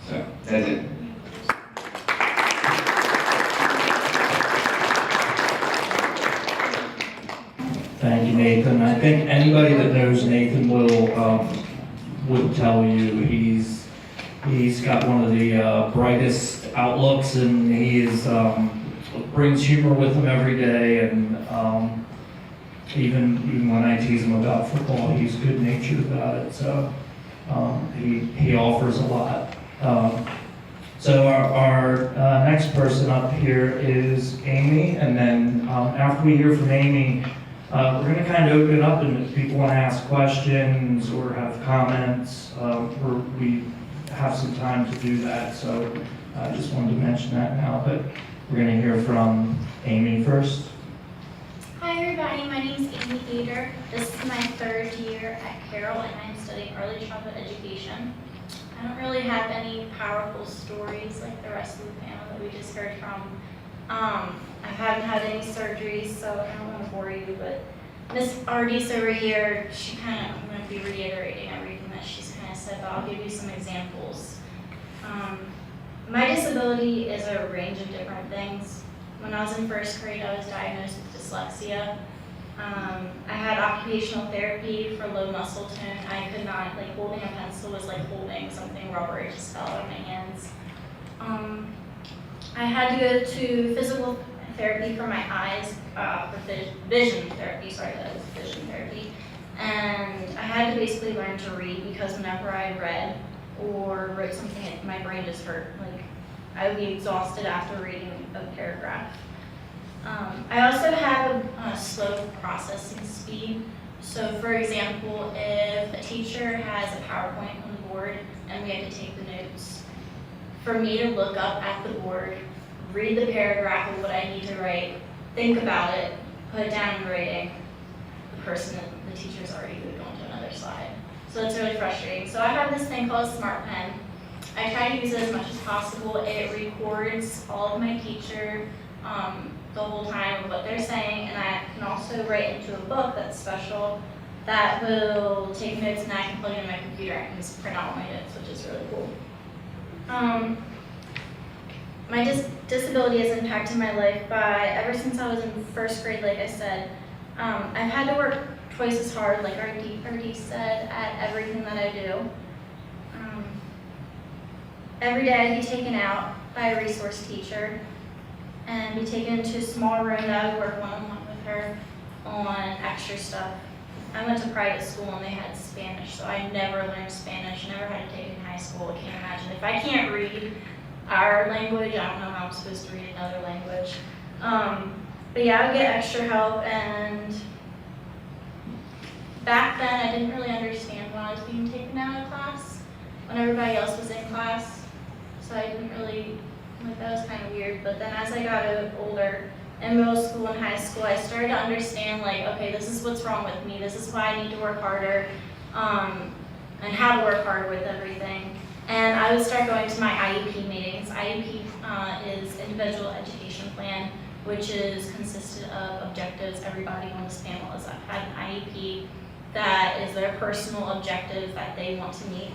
S5: So, that's it.
S1: Thank you, Nathan. I think anybody that knows Nathan will tell you he's got one of the brightest outlooks, and he brings humor with him every day, and even when I tease him about football, he's good natured about it. So he offers a lot. So our next person up here is Amy, and then after we hear from Amy, we're going to kind of open it up, and if people want to ask questions or have comments, we have some time to do that. So I just wanted to mention that now, but we're going to hear from Amy first.
S6: Hi everybody, my name is Amy Gator. This is my third year at Carroll, and I'm studying early childhood education. I don't really have any powerful stories like the rest of the panel that we just heard from. I haven't had any surgeries, so I don't want to bore you, but Miss Ardis over here, I'm going to be reiterating everything that she's kind of said, but I'll give you some examples. My disability is a range of different things. When I was in first grade, I was diagnosed with dyslexia. I had occupational therapy for low muscle tone. I could not, holding a pencil was like holding something rubbery, just fell out of my hands. I had to go to physical therapy for my eyes, for vision therapy, that was vision therapy. And I had to basically learn to read, because whenever I read or wrote something, my brain just hurt. I would be exhausted after reading a paragraph. I also have a slow processing speed. So for example, if a teacher has a PowerPoint on the board and we had to take the notes, for me to look up at the board, read the paragraph of what I need to write, think about it, put it down in writing, the teacher's already moved on to another slide. So that's really frustrating. So I have this thing called a Smart Pen. I try to use it as much as possible. It records all of my teacher the whole time of what they're saying, and I can also write into a book that's special that will take notes, and I can plug it in my computer and can just print out my notes, which is really cool. My disability has impacted my life ever since I was in first grade, like I said. I've had to work twice as hard, like RD said, at everything that I do. Every day I'd be taken out by a resource teacher and be taken into a small room that I would work one-on-one with her on extra stuff. I went to private school and they had Spanish, so I never learned Spanish, never had to take it in high school. I can't imagine. If I can't read our language, I don't know how I'm supposed to read another language. But yeah, I would get extra help, and back then I didn't really understand when I was being taken out of class when everybody else was in class. So I didn't really, like, that was kind of weird. But then as I got older, in middle school and high school, I started to understand, like, okay, this is what's wrong with me. This is why I need to work harder, and how to work harder with everything. And I would start going to my IEP meetings. IEP is Individual Education Plan, which is consisted of objectives. Everybody on this panel has had an IEP that is their personal objective that they want to meet.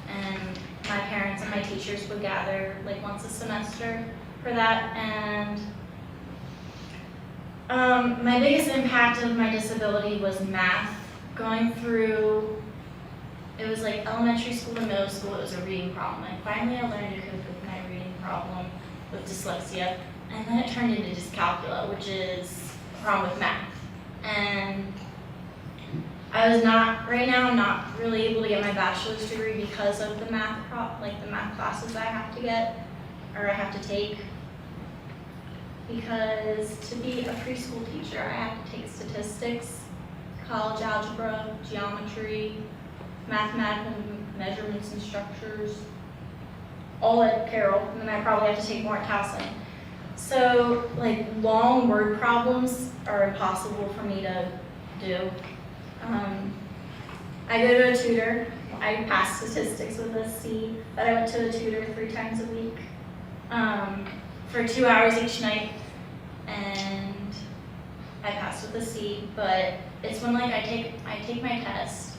S6: And my parents and my teachers would gather like once a semester for that. And my biggest impact of my disability was math. Going through, it was like elementary school and middle school, it was a reading problem. And finally I learned to cope with my reading problem with dyslexia. And then it turned into dyscalculia, which is a problem with math. And I was right now I'm not really able to get my bachelor's degree because of the math classes I have to get, or I have to take. Because to be a preschool teacher, I have to take statistics, college algebra, geometry, mathematical measurements and structures, all at Carroll, and then I probably have to take more at Towson. So, like, long word problems are impossible for me to do. I go to a tutor. I pass statistics with a C, but I went to a tutor 3 times a week for 2 hours each night, and I passed with a C. But it's when, like, I take my test,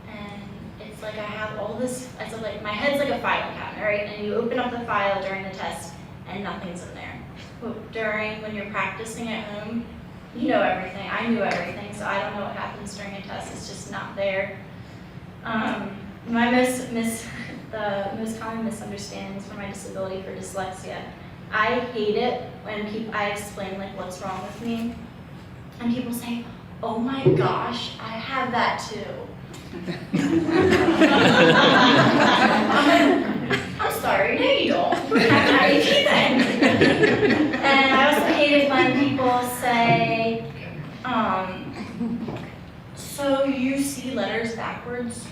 S6: and it's like I have all this. It's like my head's like a filing cabinet, right? And you open up the file during the test, and nothing's in there. But when you're practicing at home, you know everything. I knew everything, so I don't know what happens during a test. It's just not there. The most common misunderstandings for my disability for dyslexia. I hate it when I explain like what's wrong with me, and people say, "Oh my gosh, I have that too." I'm sorry, no you don't. I have an IEP then. And I also hate it when people say, so you see letters backwards?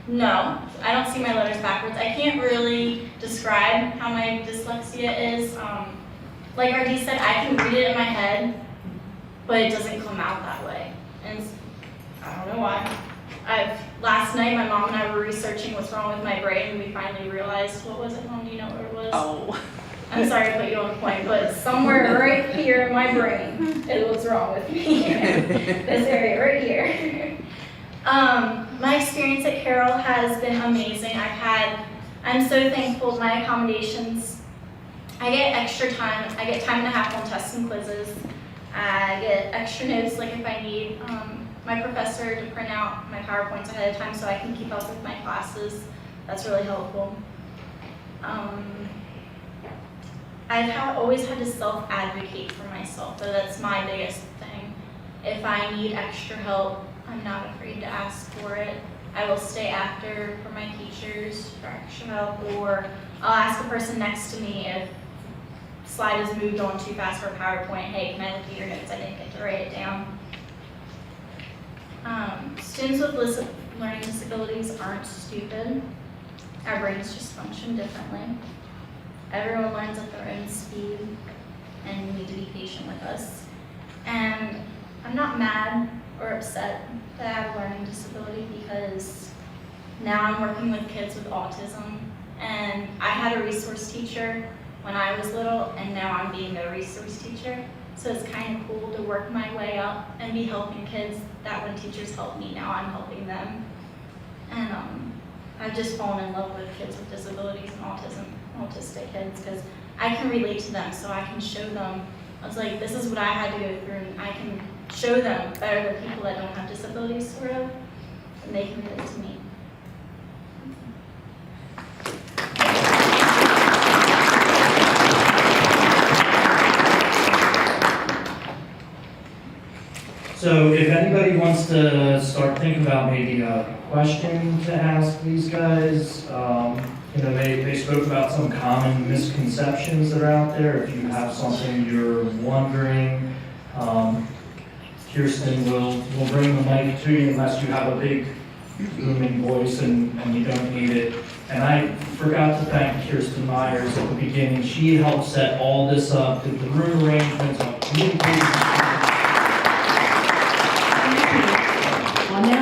S6: No, I don't see my letters backwards. I can't really describe how my dyslexia is. Like RD said, I can read it in my head, but it doesn't come out that way. And I don't know why. Last night, my mom and I were researching what's wrong with my brain, and we finally realized, what was it, Mom? Do you know what it was?
S7: Oh.
S6: I'm sorry to put you on the point, but somewhere right here in my brain is what's wrong with me. This area right here. My experience at Carroll has been amazing. I'm so thankful my accommodations. I get extra time. I get time and a half on tests and quizzes. I get extra notes, like if I need my professor to print out my PowerPoints ahead of time so I can keep up with my classes. That's really helpful. I've always had to self-advocate for myself, so that's my biggest thing. If I need extra help, I'm not afraid to ask for it. I will stay after for my teachers for extra help, or I'll ask the person next to me if slide has moved on too fast for PowerPoint. Hey, can I look at your notes? I didn't get to write it down. Students with learning disabilities aren't stupid. Our brains just function differently. Everyone learns at their own speed, and you need to be patient with us. And I'm not mad or upset that I have a learning disability, because now I'm working with kids with autism, and I had a resource teacher when I was little, and now I'm being a resource teacher. So it's kind of cool to work my way up and be helping kids that when teachers help me, now I'm helping them. And I've just fallen in love with kids with disabilities and autistic kids, because I can relate to them, so I can show them. I was like, this is what I had to go through, and I can show them better the people that don't have disabilities, sort of, and they can relate to me.
S1: So if anybody wants to start thinking about maybe a question to ask these guys, they spoke about some common misconceptions that are out there. If you have something you're wondering, Kirsten will bring the mic to you unless you have a big booming voice and you don't need it. And I forgot to thank Kirsten Myers at the beginning. She helped set all this up, did the room arrangements, communications.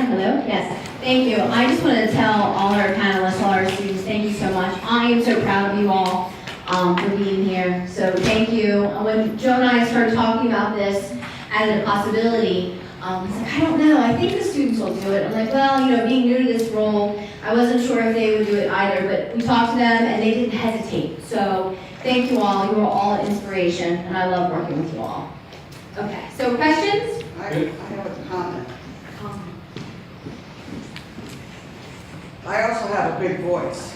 S7: Hello? Yes. Thank you. I just wanted to tell all our panelists, all our students, thank you so much. I am so proud of you all for being here. So thank you. When Joe and I started talking about this as a possibility, I was like, I don't know. I think the students will do it. I'm like, well, being new to this role, I wasn't sure if they would do it either. But we talked to them and they didn't hesitate. So thank you all. You are all an inspiration, and I love working with you all. Okay. So questions?
S8: I have a comment. I also have a big voice.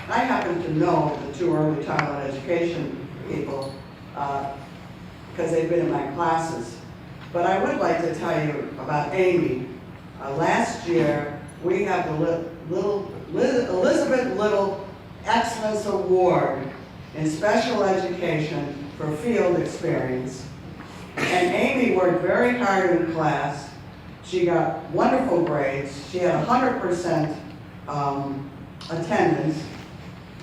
S8: I happen to know the two early childhood education people because they've been in my classes. But I would like to tell you about Amy. Last year, we have the Elizabeth Little Excellence Award in Special Education for Field Experience. And Amy worked very hard in class. She got wonderful grades. She had 100% attendance.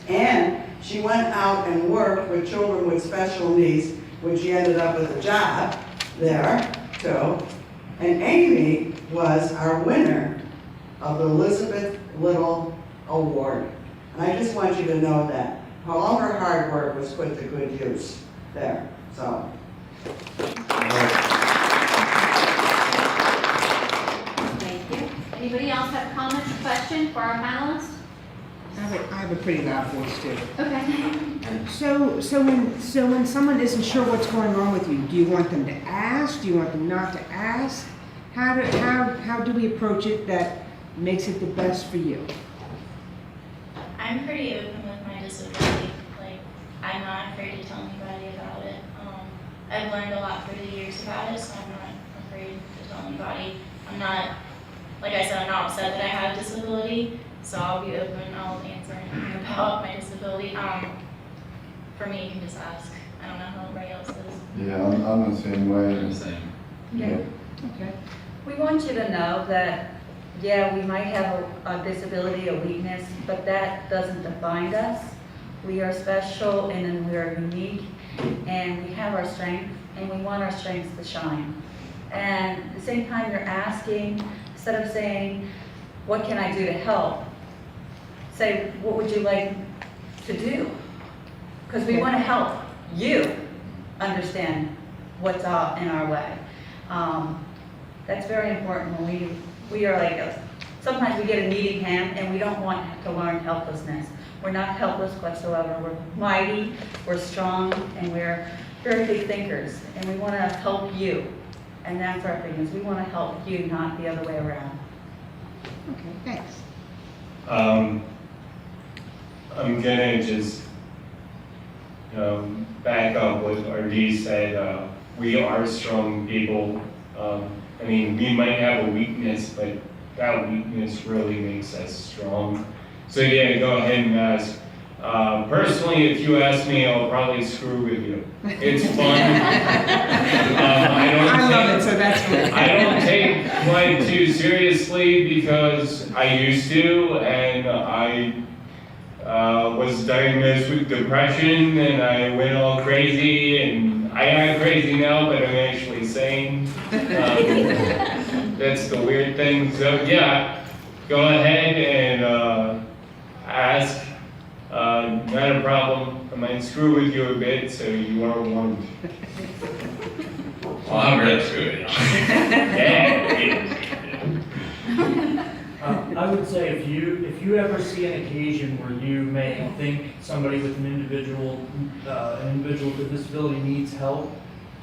S8: And she went out and worked with children with special needs, which she ended up with a job there, too. And Amy was our winner of the Elizabeth Little Award. And I just want you to know that. All her hard work was put to good use there, so.
S7: Thank you. Anybody else have comments or questions for our panelists?
S9: I have a pretty loud voice too.
S7: Okay.
S9: So when someone isn't sure what's going on with you, do you want them to ask? Do you want them not to ask? How do we approach it that makes it the best for you?
S6: I'm pretty open with my disability. Like, I'm not afraid to tell anybody about it. I've learned a lot through the years about it, so I'm not afraid to tell anybody. I'm not, like I said, I'm not upset that I have a disability, so I'll be open. I'll answer anything about my disability. For me, you can just ask. I don't know how everybody else is.
S2: Yeah, I'm the same way.
S5: I'm the same.
S2: Yeah.
S9: Okay.
S4: We want you to know that, yeah, we might have a disability, a weakness, but that doesn't define us. We are special and then we are unique, and we have our strength, and we want our strengths to shine. And at the same time, you're asking, instead of saying, what can I do to help? Say, what would you like to do? Because we want to help you understand what's out in our way. That's very important when we are like, sometimes we get a needing hand and we don't want to learn helplessness. We're not helpless whatsoever. We're mighty, we're strong, and we're very big thinkers. And we want to help you. And that's our thing, is we want to help you, not the other way around.
S9: Okay, thanks.
S3: I'm gonna just back up what RD said. We are strong people. I mean, we might have a weakness, but that weakness really makes us strong. So yeah, go ahead and ask. Personally, if you ask me, I'll probably screw with you. It's fun.
S9: I love it, so that's good.
S3: I don't take life too seriously because I used to, and I was diagnosed with depression, and I went all crazy, and I act crazy now, but I'm actually sane. That's the weird thing. So yeah, go ahead and ask. Not a problem. I might screw with you a bit, so you are warned.
S5: Well, I'm really screwed.
S3: Yeah.
S1: I would say if you ever see an occasion where you may think somebody with an individual with disability needs help,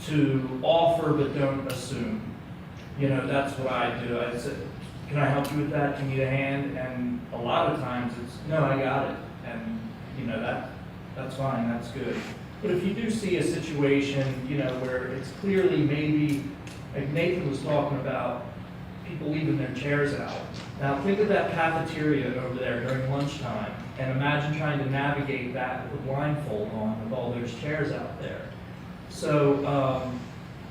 S1: to offer but don't assume. You know, that's what I do. I say, can I help you with that? Do you need a hand? And a lot of times it's, no, I got it. And, you know, that's fine, that's good. But if you do see a situation, you know, where it's clearly maybe, like Nathan was talking about, people leaving their chairs out. Now think of that cafeteria over there during lunchtime, and imagine trying to navigate that with a blindfold on with all those chairs out there. So,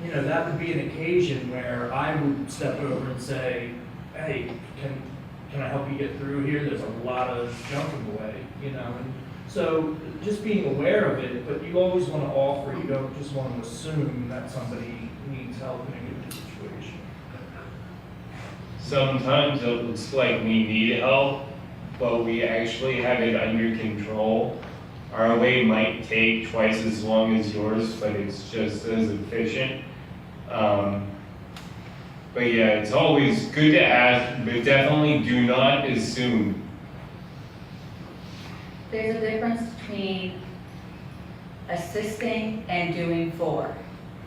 S1: you know, that would be an occasion where I would step over and say, hey, can I help you get through here? There's a lot of junk in the way, you know. And so just being aware of it, but you always want to offer, you don't just want to assume that somebody needs help in a given situation.
S3: Sometimes it looks like we need help, but we actually have it under control. Our way might take twice as long as yours, but it's just as efficient. But yeah, it's always good to ask, but definitely do not assume.
S4: There's a difference between assisting and doing for.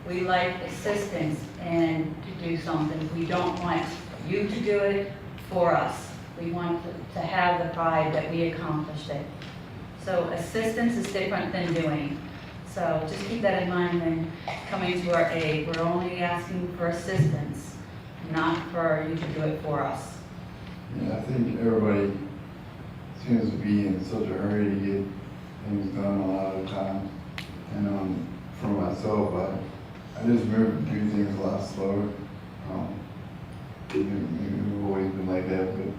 S4: We like assistance and to do something. We don't want you to do it for us. We want to have the pride that we accomplished it. So assistance is different than doing. So just keep that in mind when coming to our aid. We're only asking for assistance, not for you to do it for us.
S2: Yeah, I think everybody seems to be in such a hurry to get things done a lot of times. And for myself, I just remember to do things a lot slower. Maybe we've always been like that, but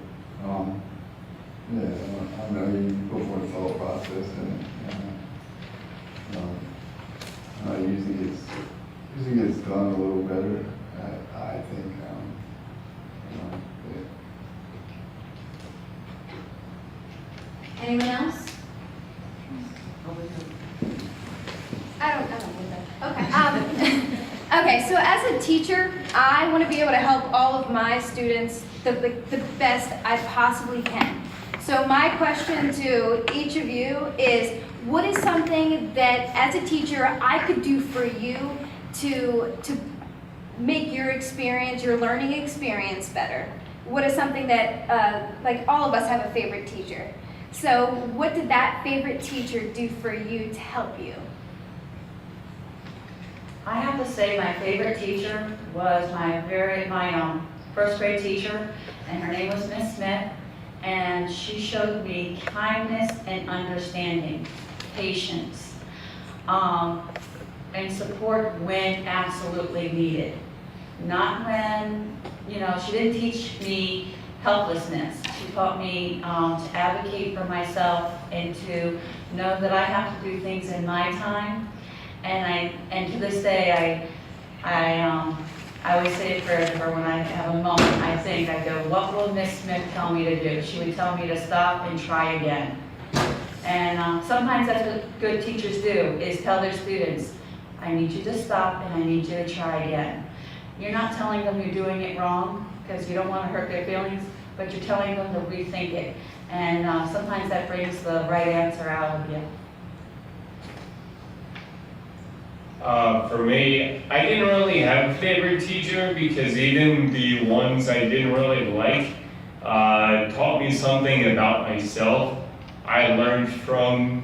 S2: yeah, I know you put more thought process in it. It usually gets done a little better, I think.
S7: Anyone else?
S10: I don't think that. Okay. Okay, so as a teacher, I want to be able to help all of my students the best I possibly can. So my question to each of you is, what is something that as a teacher I could do for you to make your experience, your learning experience better? What is something that, like all of us have a favorite teacher. So what did that favorite teacher do for you to help you?
S4: I have to say my favorite teacher was my first grade teacher, and her name was Miss Smith, and she showed me kindness and understanding, patience, and support when absolutely needed. Not when, you know, she didn't teach me helplessness. She taught me to advocate for myself and to know that I have to do things in my time. And to this day, I always say a prayer to her when I have a moment. I go, what will Miss Smith tell me to do? She would tell me to stop and try again. And sometimes that's what good teachers do, is tell their students, I need you to stop and I need you to try again. You're not telling them you're doing it wrong because you don't want to hurt their feelings, but you're telling them to rethink it. And sometimes that brings the right answer out of you.
S3: For me, I didn't really have a favorite teacher because even the ones I didn't really like taught me something about myself. I learned from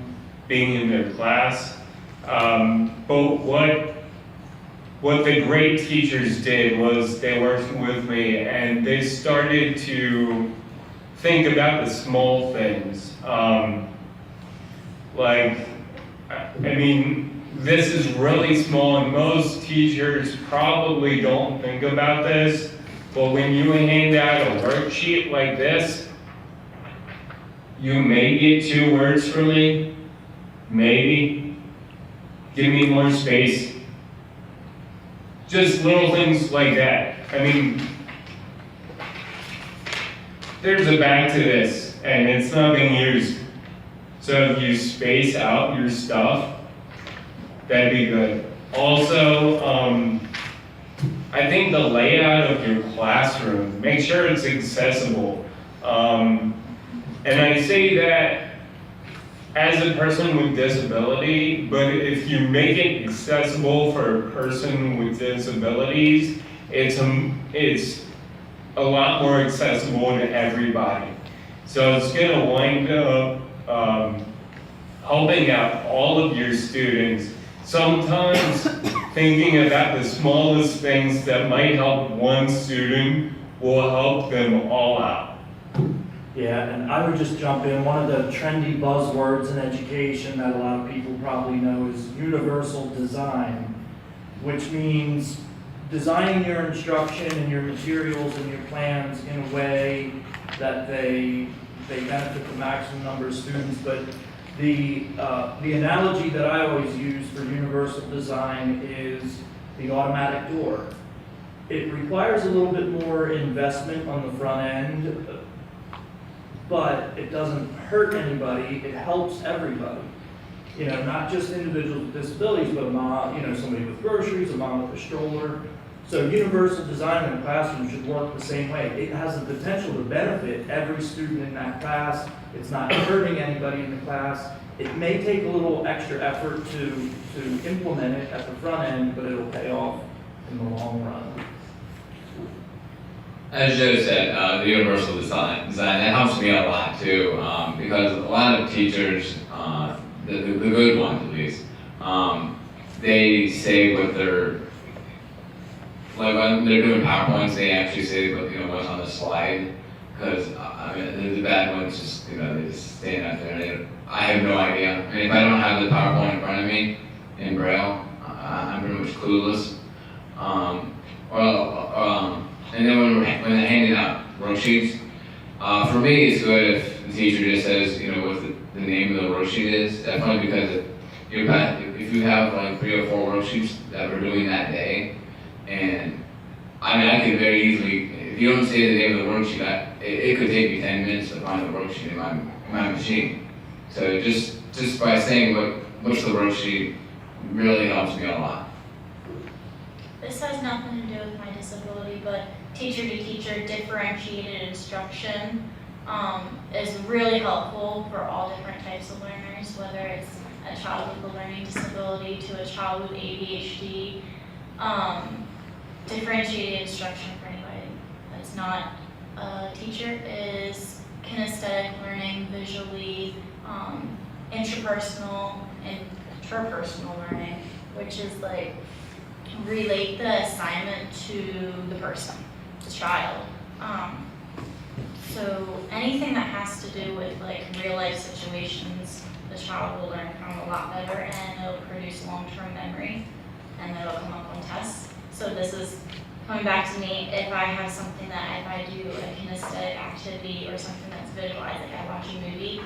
S3: being in their class. But what the great teachers did was they worked with me and they started to think about the small things. This is really small, and most teachers probably don't think about this, but when you hand out a worksheet like this, you may get 2 words from me, maybe. Give me more space. Just little things like that. There's a back to this, and it's not being used. So if you space out your stuff, that'd be good. Also, I think the layout of your classroom, make sure it's accessible. And I say that as a person with disability, but if you make it accessible for a person with disabilities, it's a lot more accessible to everybody. So it's gonna wind up helping out all of your students, sometimes thinking about the smallest things that might help one student will help them all out.
S1: Yeah, and I would just jump in. One of the trendy buzzwords in education that a lot of people probably know is universal design, which means designing your instruction and your materials and your plans in a way that they benefit the maximum number of students. But the analogy that I always use for universal design is the automatic door. It requires a little bit more investment on the front end, but it doesn't hurt anybody, it helps everybody. You know, not just individuals with disabilities, but a mom, you know, somebody with groceries, a mom with a stroller. So universal design in a classroom should work the same way. It has the potential to benefit every student in that class. It's not hurting anybody in the class. It may take a little extra effort to implement it at the front end, but it'll pay off in the long run.
S5: As Joe said, the universal design, that helps me a lot too, because a lot of teachers, the good ones at least, they say what they're, like when they're doing PowerPoints, they actually say what, you know, what's on the slide, because I mean, the bad ones just, you know, they just stand out there, I have no idea. I mean, if I don't have the PowerPoint in front of me in Braille, I'm pretty much clueless. And then when they're handing out worksheets, for me it's good if the teacher just says, you know, what the name of the worksheet is. Definitely, because if you have like 3 or 4 worksheets that we're doing that day, and I mean, I could very easily, if you don't say the name of the worksheet, it could take me 10 minutes to find the worksheet in my machine. So just by saying what's the worksheet really helps me a lot.
S6: This has nothing to do with my disability, but teacher-to-teacher differentiated instruction is really helpful for all different types of learners, whether it's a child with a learning disability to a child with ADHD. Differentiated instruction for anybody that's not a teacher is kinesthetic learning, visually, interpersonal learning, which is like relate the assignment to the person, the child. So anything that has to do with like real life situations, the child will learn from a lot better, and it'll produce long-term memory, and it'll come up on tests. So this is coming back to me, if I have something that if I do a kinesthetic activity or something that's visualized, like I watch a movie,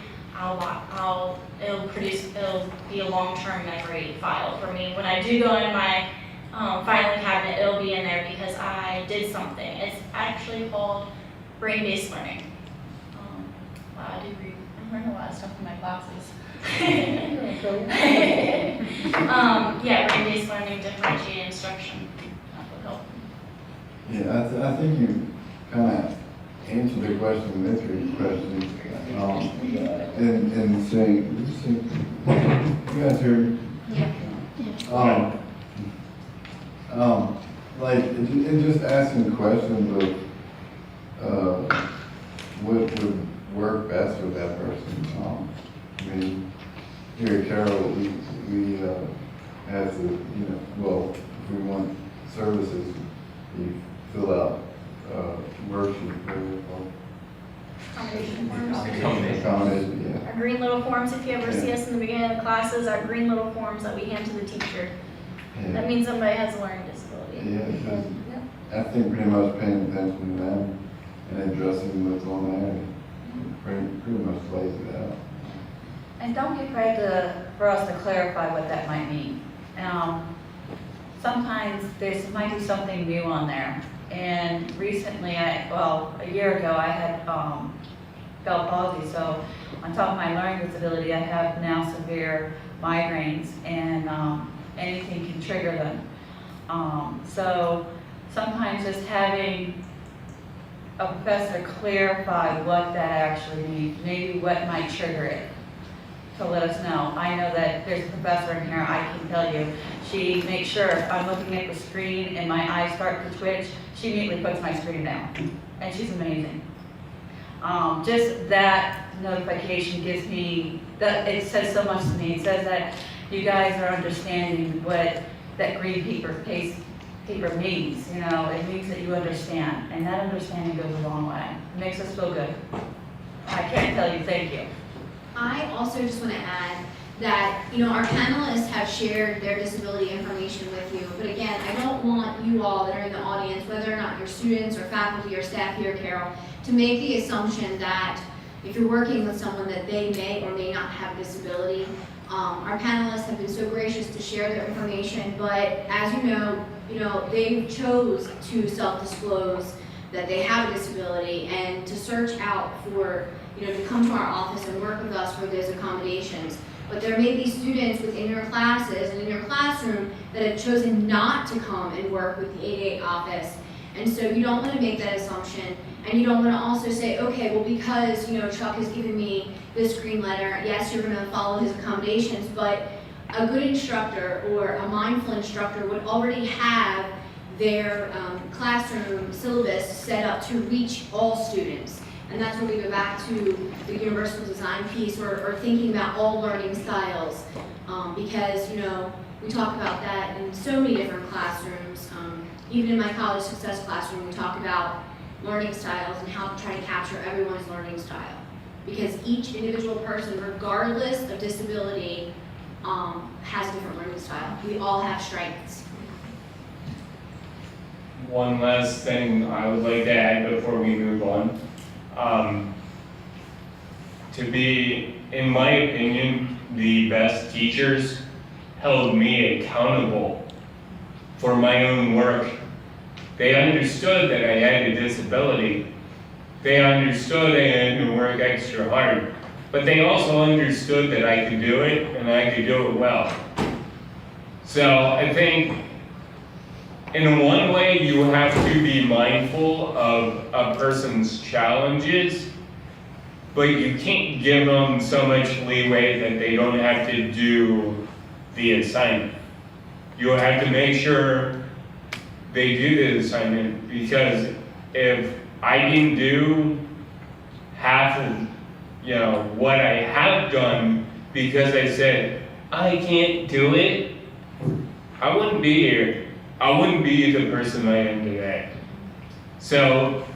S6: it'll be a long-term memory file for me. When I do go in my filing cabinet, it'll be in there because I did something. It's actually called brain-based learning. Wow, I learn a lot of stuff in my classes. Yeah, brain-based learning, differentiated instruction. That would help.
S2: Yeah, I think you kind of answered the question with your question. And saying, you guys hear me?
S7: Yeah.
S2: Like, and just asking questions of what would work best with that person. I mean, here at Carroll, we have to, you know, well, if we want services, you fill out worksheet.
S6: Accommodation forms.
S2: Accommodation, yeah.
S6: Our green little forms, if you ever see us in the beginning of the classes, our green little forms that we hand to the teacher.
S2: Yeah.
S6: That means somebody has a learning disability.
S2: Yeah, I think pretty much paying attention to them and addressing what's on there, pretty much lays it out.
S4: And don't be afraid for us to clarify what that might mean. Sometimes might be something new on there. And recently, a year ago, I had Bell palsy, so on top of my learning disability, I have now severe migraines, and anything can trigger them. So sometimes just having a professor clarify what that actually means, maybe what might trigger it, to let us know. I know that there's a professor in here, I can tell you, she makes sure if I'm looking at the screen and my eyes start to twitch, she immediately puts my screen down, and she's amazing. Just that notification gives me, that it says so much to me. It says that you guys are understanding what that green paper means, you know, it means that you understand, and that understanding goes a long way. It makes us feel good. I can't tell you thank you.
S7: I also just want to add that, you know, our panelists have shared their disability information with you, but again, I don't want you all that are in the audience, whether or not you're students or faculty or staff here at Carroll, to make the assumption that if you're working with someone that they may or may not have disability. Our panelists have been so gracious to share their information, but as you know, they chose to self-disclose that they have a disability and to search out for, you know, to come to our office and work with us for those accommodations. But there may be students within your classes and in your classroom that have chosen not to come and work with the 888 office. And so you don't want to make that assumption, and you don't want to also say, okay, well, because, you know, Chuck has given me this green letter, yes, you're going to follow his accommodations, but a good instructor or a mindful instructor would already have their classroom syllabus set up to reach all students. And that's where we go back to the universal design piece, or thinking about all learning styles, because, you know, we talk about that in so many different classrooms. Even in my college success classroom, we talk about learning styles and how to try to capture everyone's learning style. Because each individual person, regardless of disability, has a different learning style. We all have strengths.
S3: One last thing I would like to add before we move on. To be, in my opinion, the best teachers held me accountable for my own work. They understood that I had a disability. They understood I had to work extra hard, but they also understood that I could do it and I could do it well. So I think in one way you have to be mindful of a person's challenges, but you can't give them so much leeway that they don't have to do the assignment. You have to make sure they do the assignment, because if I didn't do half of, you know, what I have done because I said, I can't do it, I wouldn't be here. I wouldn't be the person I am today. So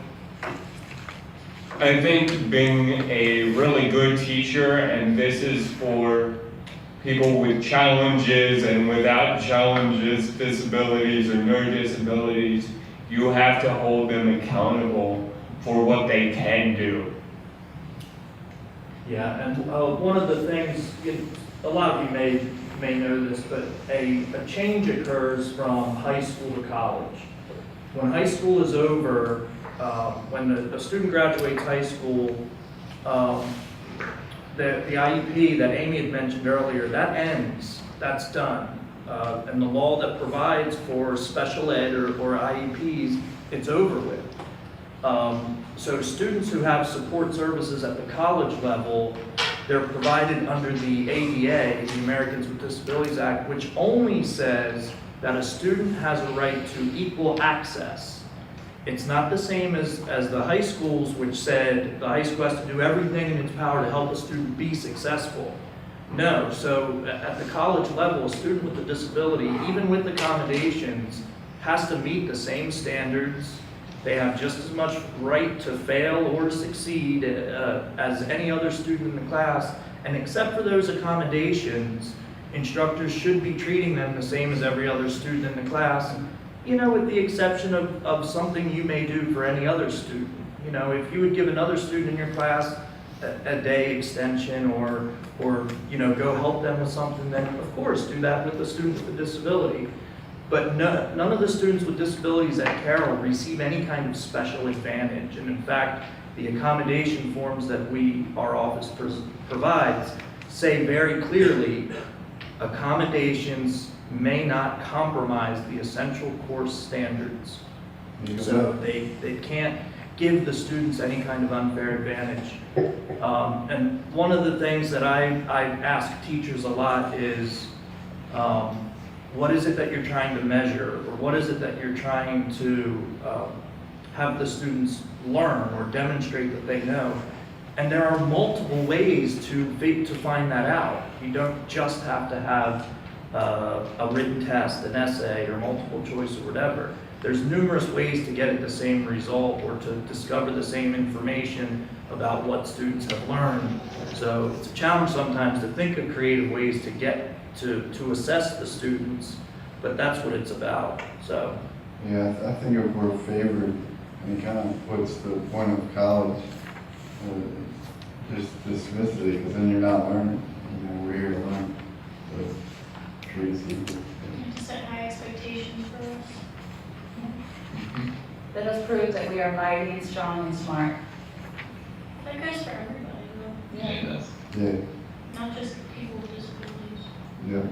S3: I think being a really good teacher, and this is for people with challenges and without challenges, disabilities or no disabilities, you have to hold them accountable for what they can do.
S1: Yeah, and one of the things, a lot of you may know this, but a change occurs from high school to college. When high school is over, when a student graduates high school, the IEP that Amy had mentioned earlier, that ends, that's done. And the law that provides for special ed or IEPs, it's over with. So students who have support services at the college level, they're provided under the ADA, the Americans with Disabilities Act, which only says that a student has a right to equal access. It's not the same as the high schools, which said the high school has to do everything in its power to help a student be successful. No, so at the college level, a student with a disability, even with accommodations, has to meet the same standards. They have just as much right to fail or to succeed as any other student in the class. And except for those accommodations, instructors should be treating them the same as every other student in the class, you know, with the exception of something you may do for any other student. You know, if you would give another student in your class a day extension or you know, go help them with something, then of course do that with the student with a disability. But none of the students with disabilities at Carroll receive any kind of special advantage. And in fact, the accommodation forms that our office provides say very clearly, accommodations may not compromise the essential course standards. So they can't, give the students any kind of unfair advantage. And one of the things that I ask teachers a lot is, what is it that you're trying to measure, or what is it that you're trying to have the students learn or demonstrate that they know? And there are multiple ways to find that out. You don't just have to have a written test, an essay, or multiple choice, or whatever. There's numerous ways to get at the same result or to discover the same information about what students have learned. So it's a challenge sometimes to think of creative ways to get to assess the students, but that's what it's about. So
S2: Yeah, I think if we're favored, and it kind of puts the point of college, just dismisses it, because then you're not learning. You know, we're here to learn. So treat us equal.
S6: And to set high expectations for us.
S4: Let us prove that we are mighty and strong and smart.
S6: That goes for everybody, though.
S5: Yeah, it does.
S2: Yeah,
S6: Not just people with disabilities.
S2: yeah.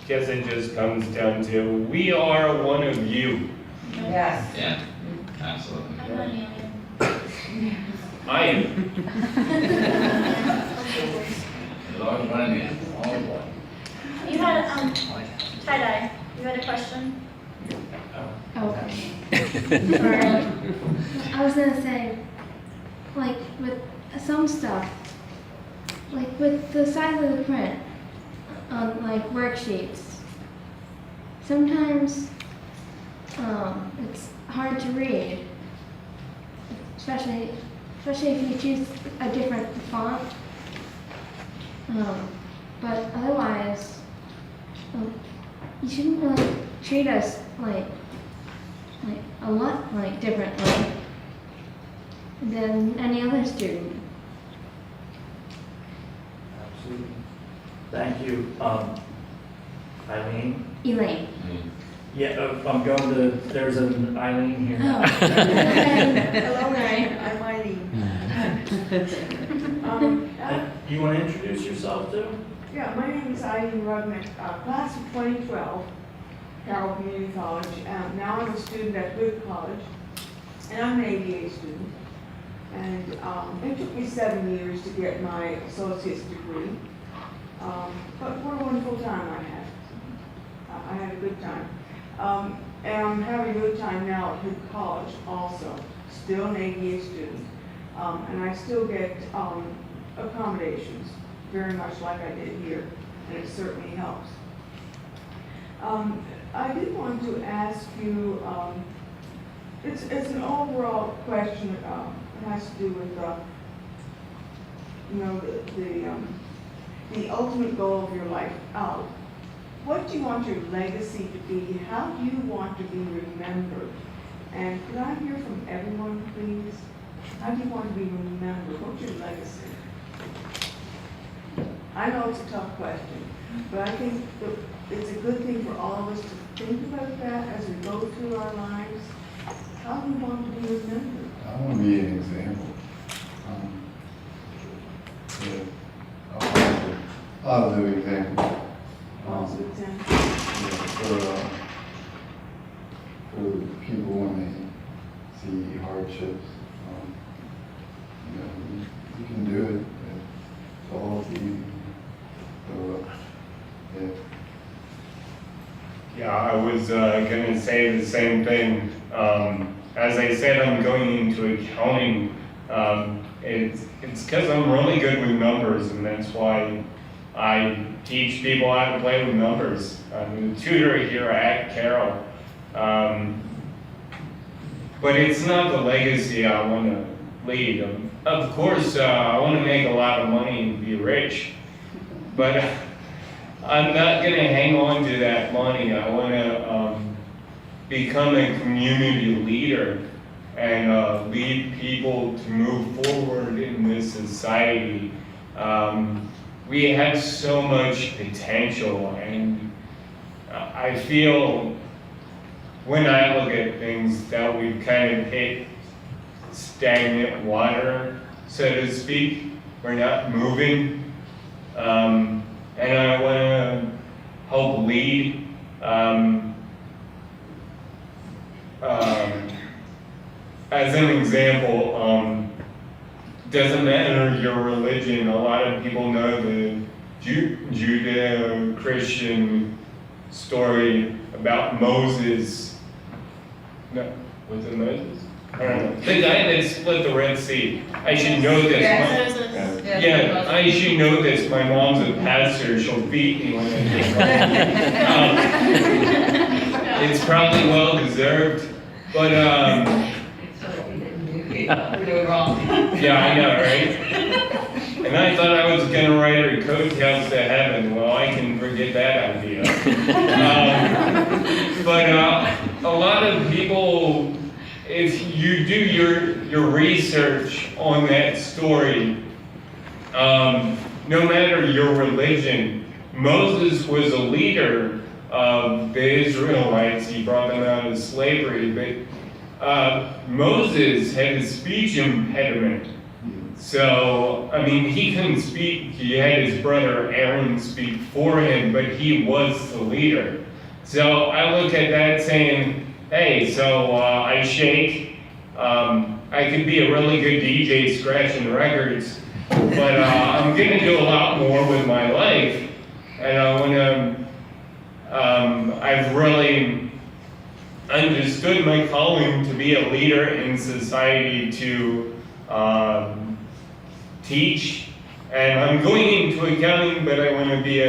S3: Guess it just comes down to, we are one of you.
S4: Yes.
S5: Yeah, absolutely.
S6: I'm not an alien.
S3: I am.
S5: There's always one in the end, always one.
S6: You had, tie-dye, you had a question?
S11: I was gonna say, like with some stuff, like with the size of the print on like worksheets, sometimes it's hard to read, especially if you choose a different font. But otherwise, you shouldn't really treat us like a lot like differently than any other student.
S1: absolutely. Thank you. Eileen?
S11: Elaine.
S1: Yeah, I'm going to, there's an Eileen here.
S11: Oh.
S8: Hello,
S11: Sorry.
S8: I'm Eileen.
S1: You want to introduce yourself too?
S12: Yeah, my name is Eileen Rudnick, class of 2012, Carroll Community College. Now I'm a student at Good College, and I'm an ABA student. And it took me 7 years to get my associate's degree, but what a wonderful time I had. I had a good time. And I'm having a good time now at Good College also, still an ABA student. And I still get accommodations, very much like I did here, and it certainly helps. I did want to ask you, it's an overall question. It has to do with, you know, the ultimate goal of your life. What do you want your legacy to be? How do you want to be remembered? And could I hear from everyone, please? How do you want to be remembered? What's your legacy? I know it's a tough question, but I think that it's a good thing for all of us to think about that as we go through our lives. How do you want to be remembered?
S2: I want to be an example. Yeah, a positive example.
S12: Also, example.
S2: Yeah, for people when they see hardships, you know, you can do it. It's all easy. So, yeah.
S3: Yeah, I was gonna say the same thing. As I said, I'm going into accounting. It's because I'm really good with numbers, and that's why I teach people how to play with numbers. I'm a tutor here at Carroll. But it's not the legacy I want to lead. Of course, I want to make a lot of money and be rich, but I'm not going to hang on to that money. I want to become a community leader and lead people to move forward in this society. We have so much potential, and I feel when I look at things that we've kind of hit stagnant water, so to speak. We're not moving, and I want to help lead. as an example, doesn't matter your religion. A lot of people know the Judeo-Christian story about Moses. No, was it Moses? I don't know. The guy that split the Red Sea. I should know this. Yeah, I should know this. My mom's a pastor. She'll beat me when I get wrong. It's probably well deserved, but
S4: We're doing wrong.
S3: yeah, I know, right? And I thought I was gonna ride her coattails to heaven. Well, I can forget that idea. But a lot of people, if you do your research on that story, no matter your religion, Moses was a leader of the Israelites. He brought them out of slavery, but Moses had a speech impediment. So, I mean, he couldn't speak. He had his brother Aaron speak for him, but he was the leader. So I look at that saying, hey, so I shake. I could be a really good DJ scratching records, but I'm going to do a lot more with my life. And I want to, I've really understood my calling to be a leader in society, to teach, and I'm going into accounting, but I want to be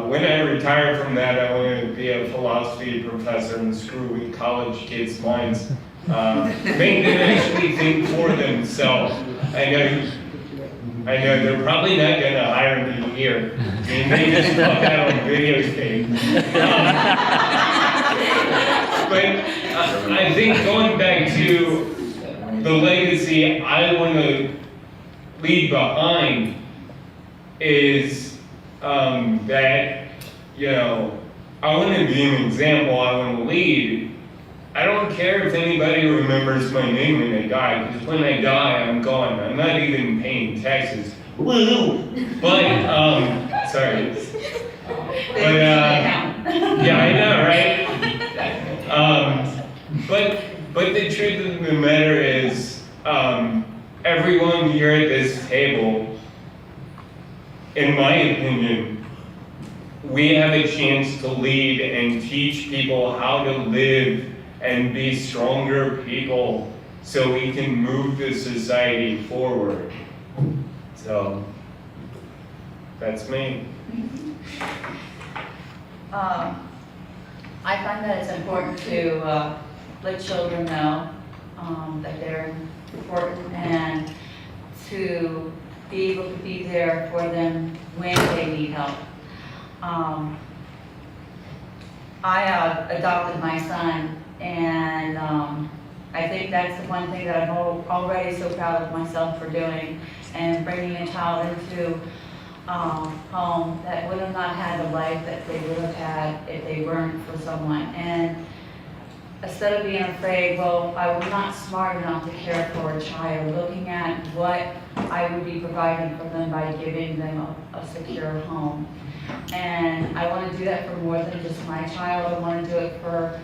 S3: when I retire from that, I want to be a philosophy professor and screw with college kids' minds. Make them actually think for themselves. I know they're probably not going to hire me here. I mean, they just put that on videotape. But I think going back to the legacy I want to leave behind is that, you know, I want to be an example, I want to lead. I don't care if anybody remembers my name when I die, because when I die, I'm gone. I'm not even paying taxes. Woo! But, sorry. But, yeah, I know, right? But the truth of the matter is, everyone here at this table, in my opinion, we have a chance to lead and teach people how to live and be stronger people so we can move the society forward. So, that's me.
S4: I find that it's important to let children know that they're important and to be able to be there for them when they need help. I adopted my son, and I think that's the one thing that I'm already so proud of myself for doing, and bringing a child into home that would have not had the life that they would have had if they weren't for someone. And instead of being afraid, well, I was not smart enough to care for a child, looking at what I would be providing for them by giving them a secure home. And I want to do that for more than just my child. I want to do it for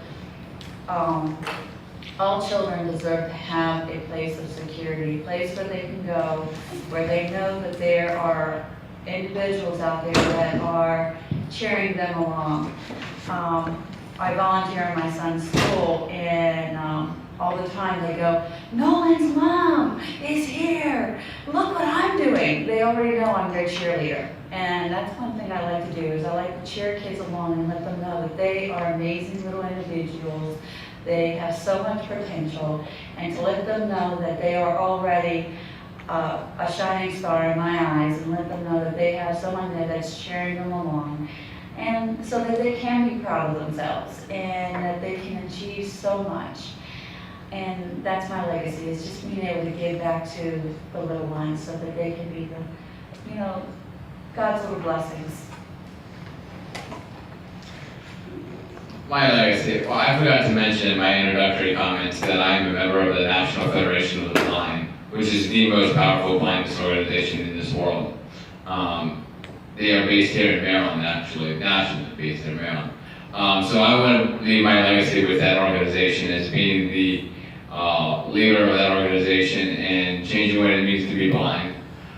S4: all children deserve to have a place of security, a place where they can go, where they know that there are individuals out there that are cheering them along. I volunteer in my son's school, and all the time they go, Nolan's mom is here, look what I'm doing. They already know I'm their cheerleader. And that's one thing I like to do, is I like to cheer kids along and let them know that they are amazing little individuals. They have so much potential, and to let them know that they are already a shining star in my eyes, and let them know that they have someone there that's cheering them along, and so that they can be proud of themselves and that they can achieve so much. And that's my legacy, is just being able to give back to the little ones so that they can be the, you know, God's little blessings.
S5: My legacy, well, I forgot to mention in my introductory comments that I am a member of the National Federation of the Blind, which is the most powerful blindness organization in this world. They are based here in Maryland, actually, nationally based in Maryland. So I want to leave my legacy with that organization as being the leader of that organization and changing what it means to be blind.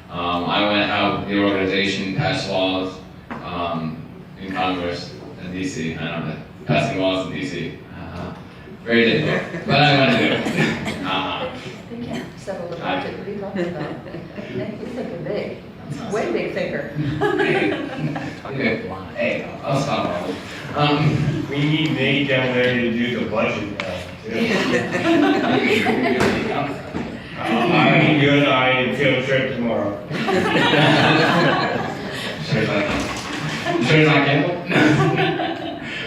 S5: I went out the organization, passed laws in Congress in DC. I don't know, passing laws in DC. Very difficult, but I want to do it.
S4: They can't settle the budget, what are you talking about? You're thinking big, way big thinker.
S5: Okay. Hey, I'll stop.
S3: We need Nate down there to do the budget now, too. I'm good, I field trip tomorrow.
S5: Sure as I can.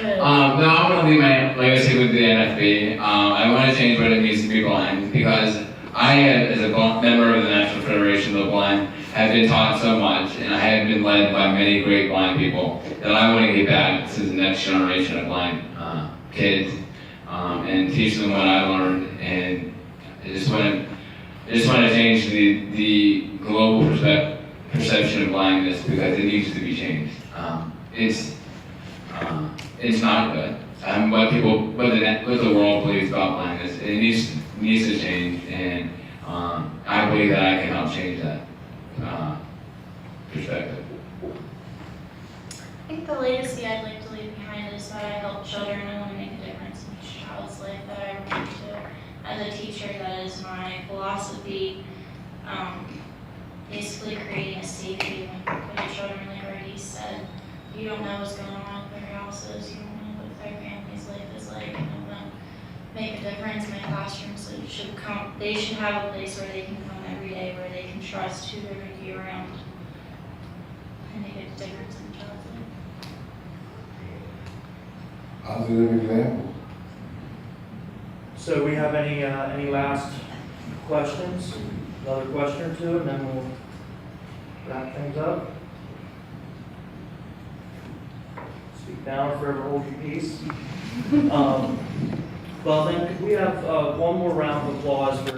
S5: No, I want to leave my legacy with the NFB. I want to change what it means to be blind because I, as a member of the National Federation of the Blind, have been taught so much and I have been led by many great blind people that I want to get back to the next generation of blind kids and teach them what I learned. And I just want to change the global perception of blindness because it needs to be changed. It's not good. What the world believes about blindness, it needs to change, and I believe that I can help change that perspective.
S6: I think the legacy I'd like to leave behind is that I help children and want to make a difference in each child's life that I relate to. As a teacher, that is my philosophy. Basically creating a safe haven for the children, like already said. You don't know what's going on with their houses, you don't know what their family's life is like, and I want to make a difference in my classroom, so they should have a place where they can come every day, where they can trust who they're going to be around, and make a difference in the child's life.
S2: Positive example.
S1: So we have any last questions? Another question or two, and then we'll wrap things up. Speak now or forever hold your peace. Well then, could we have one more round of applause for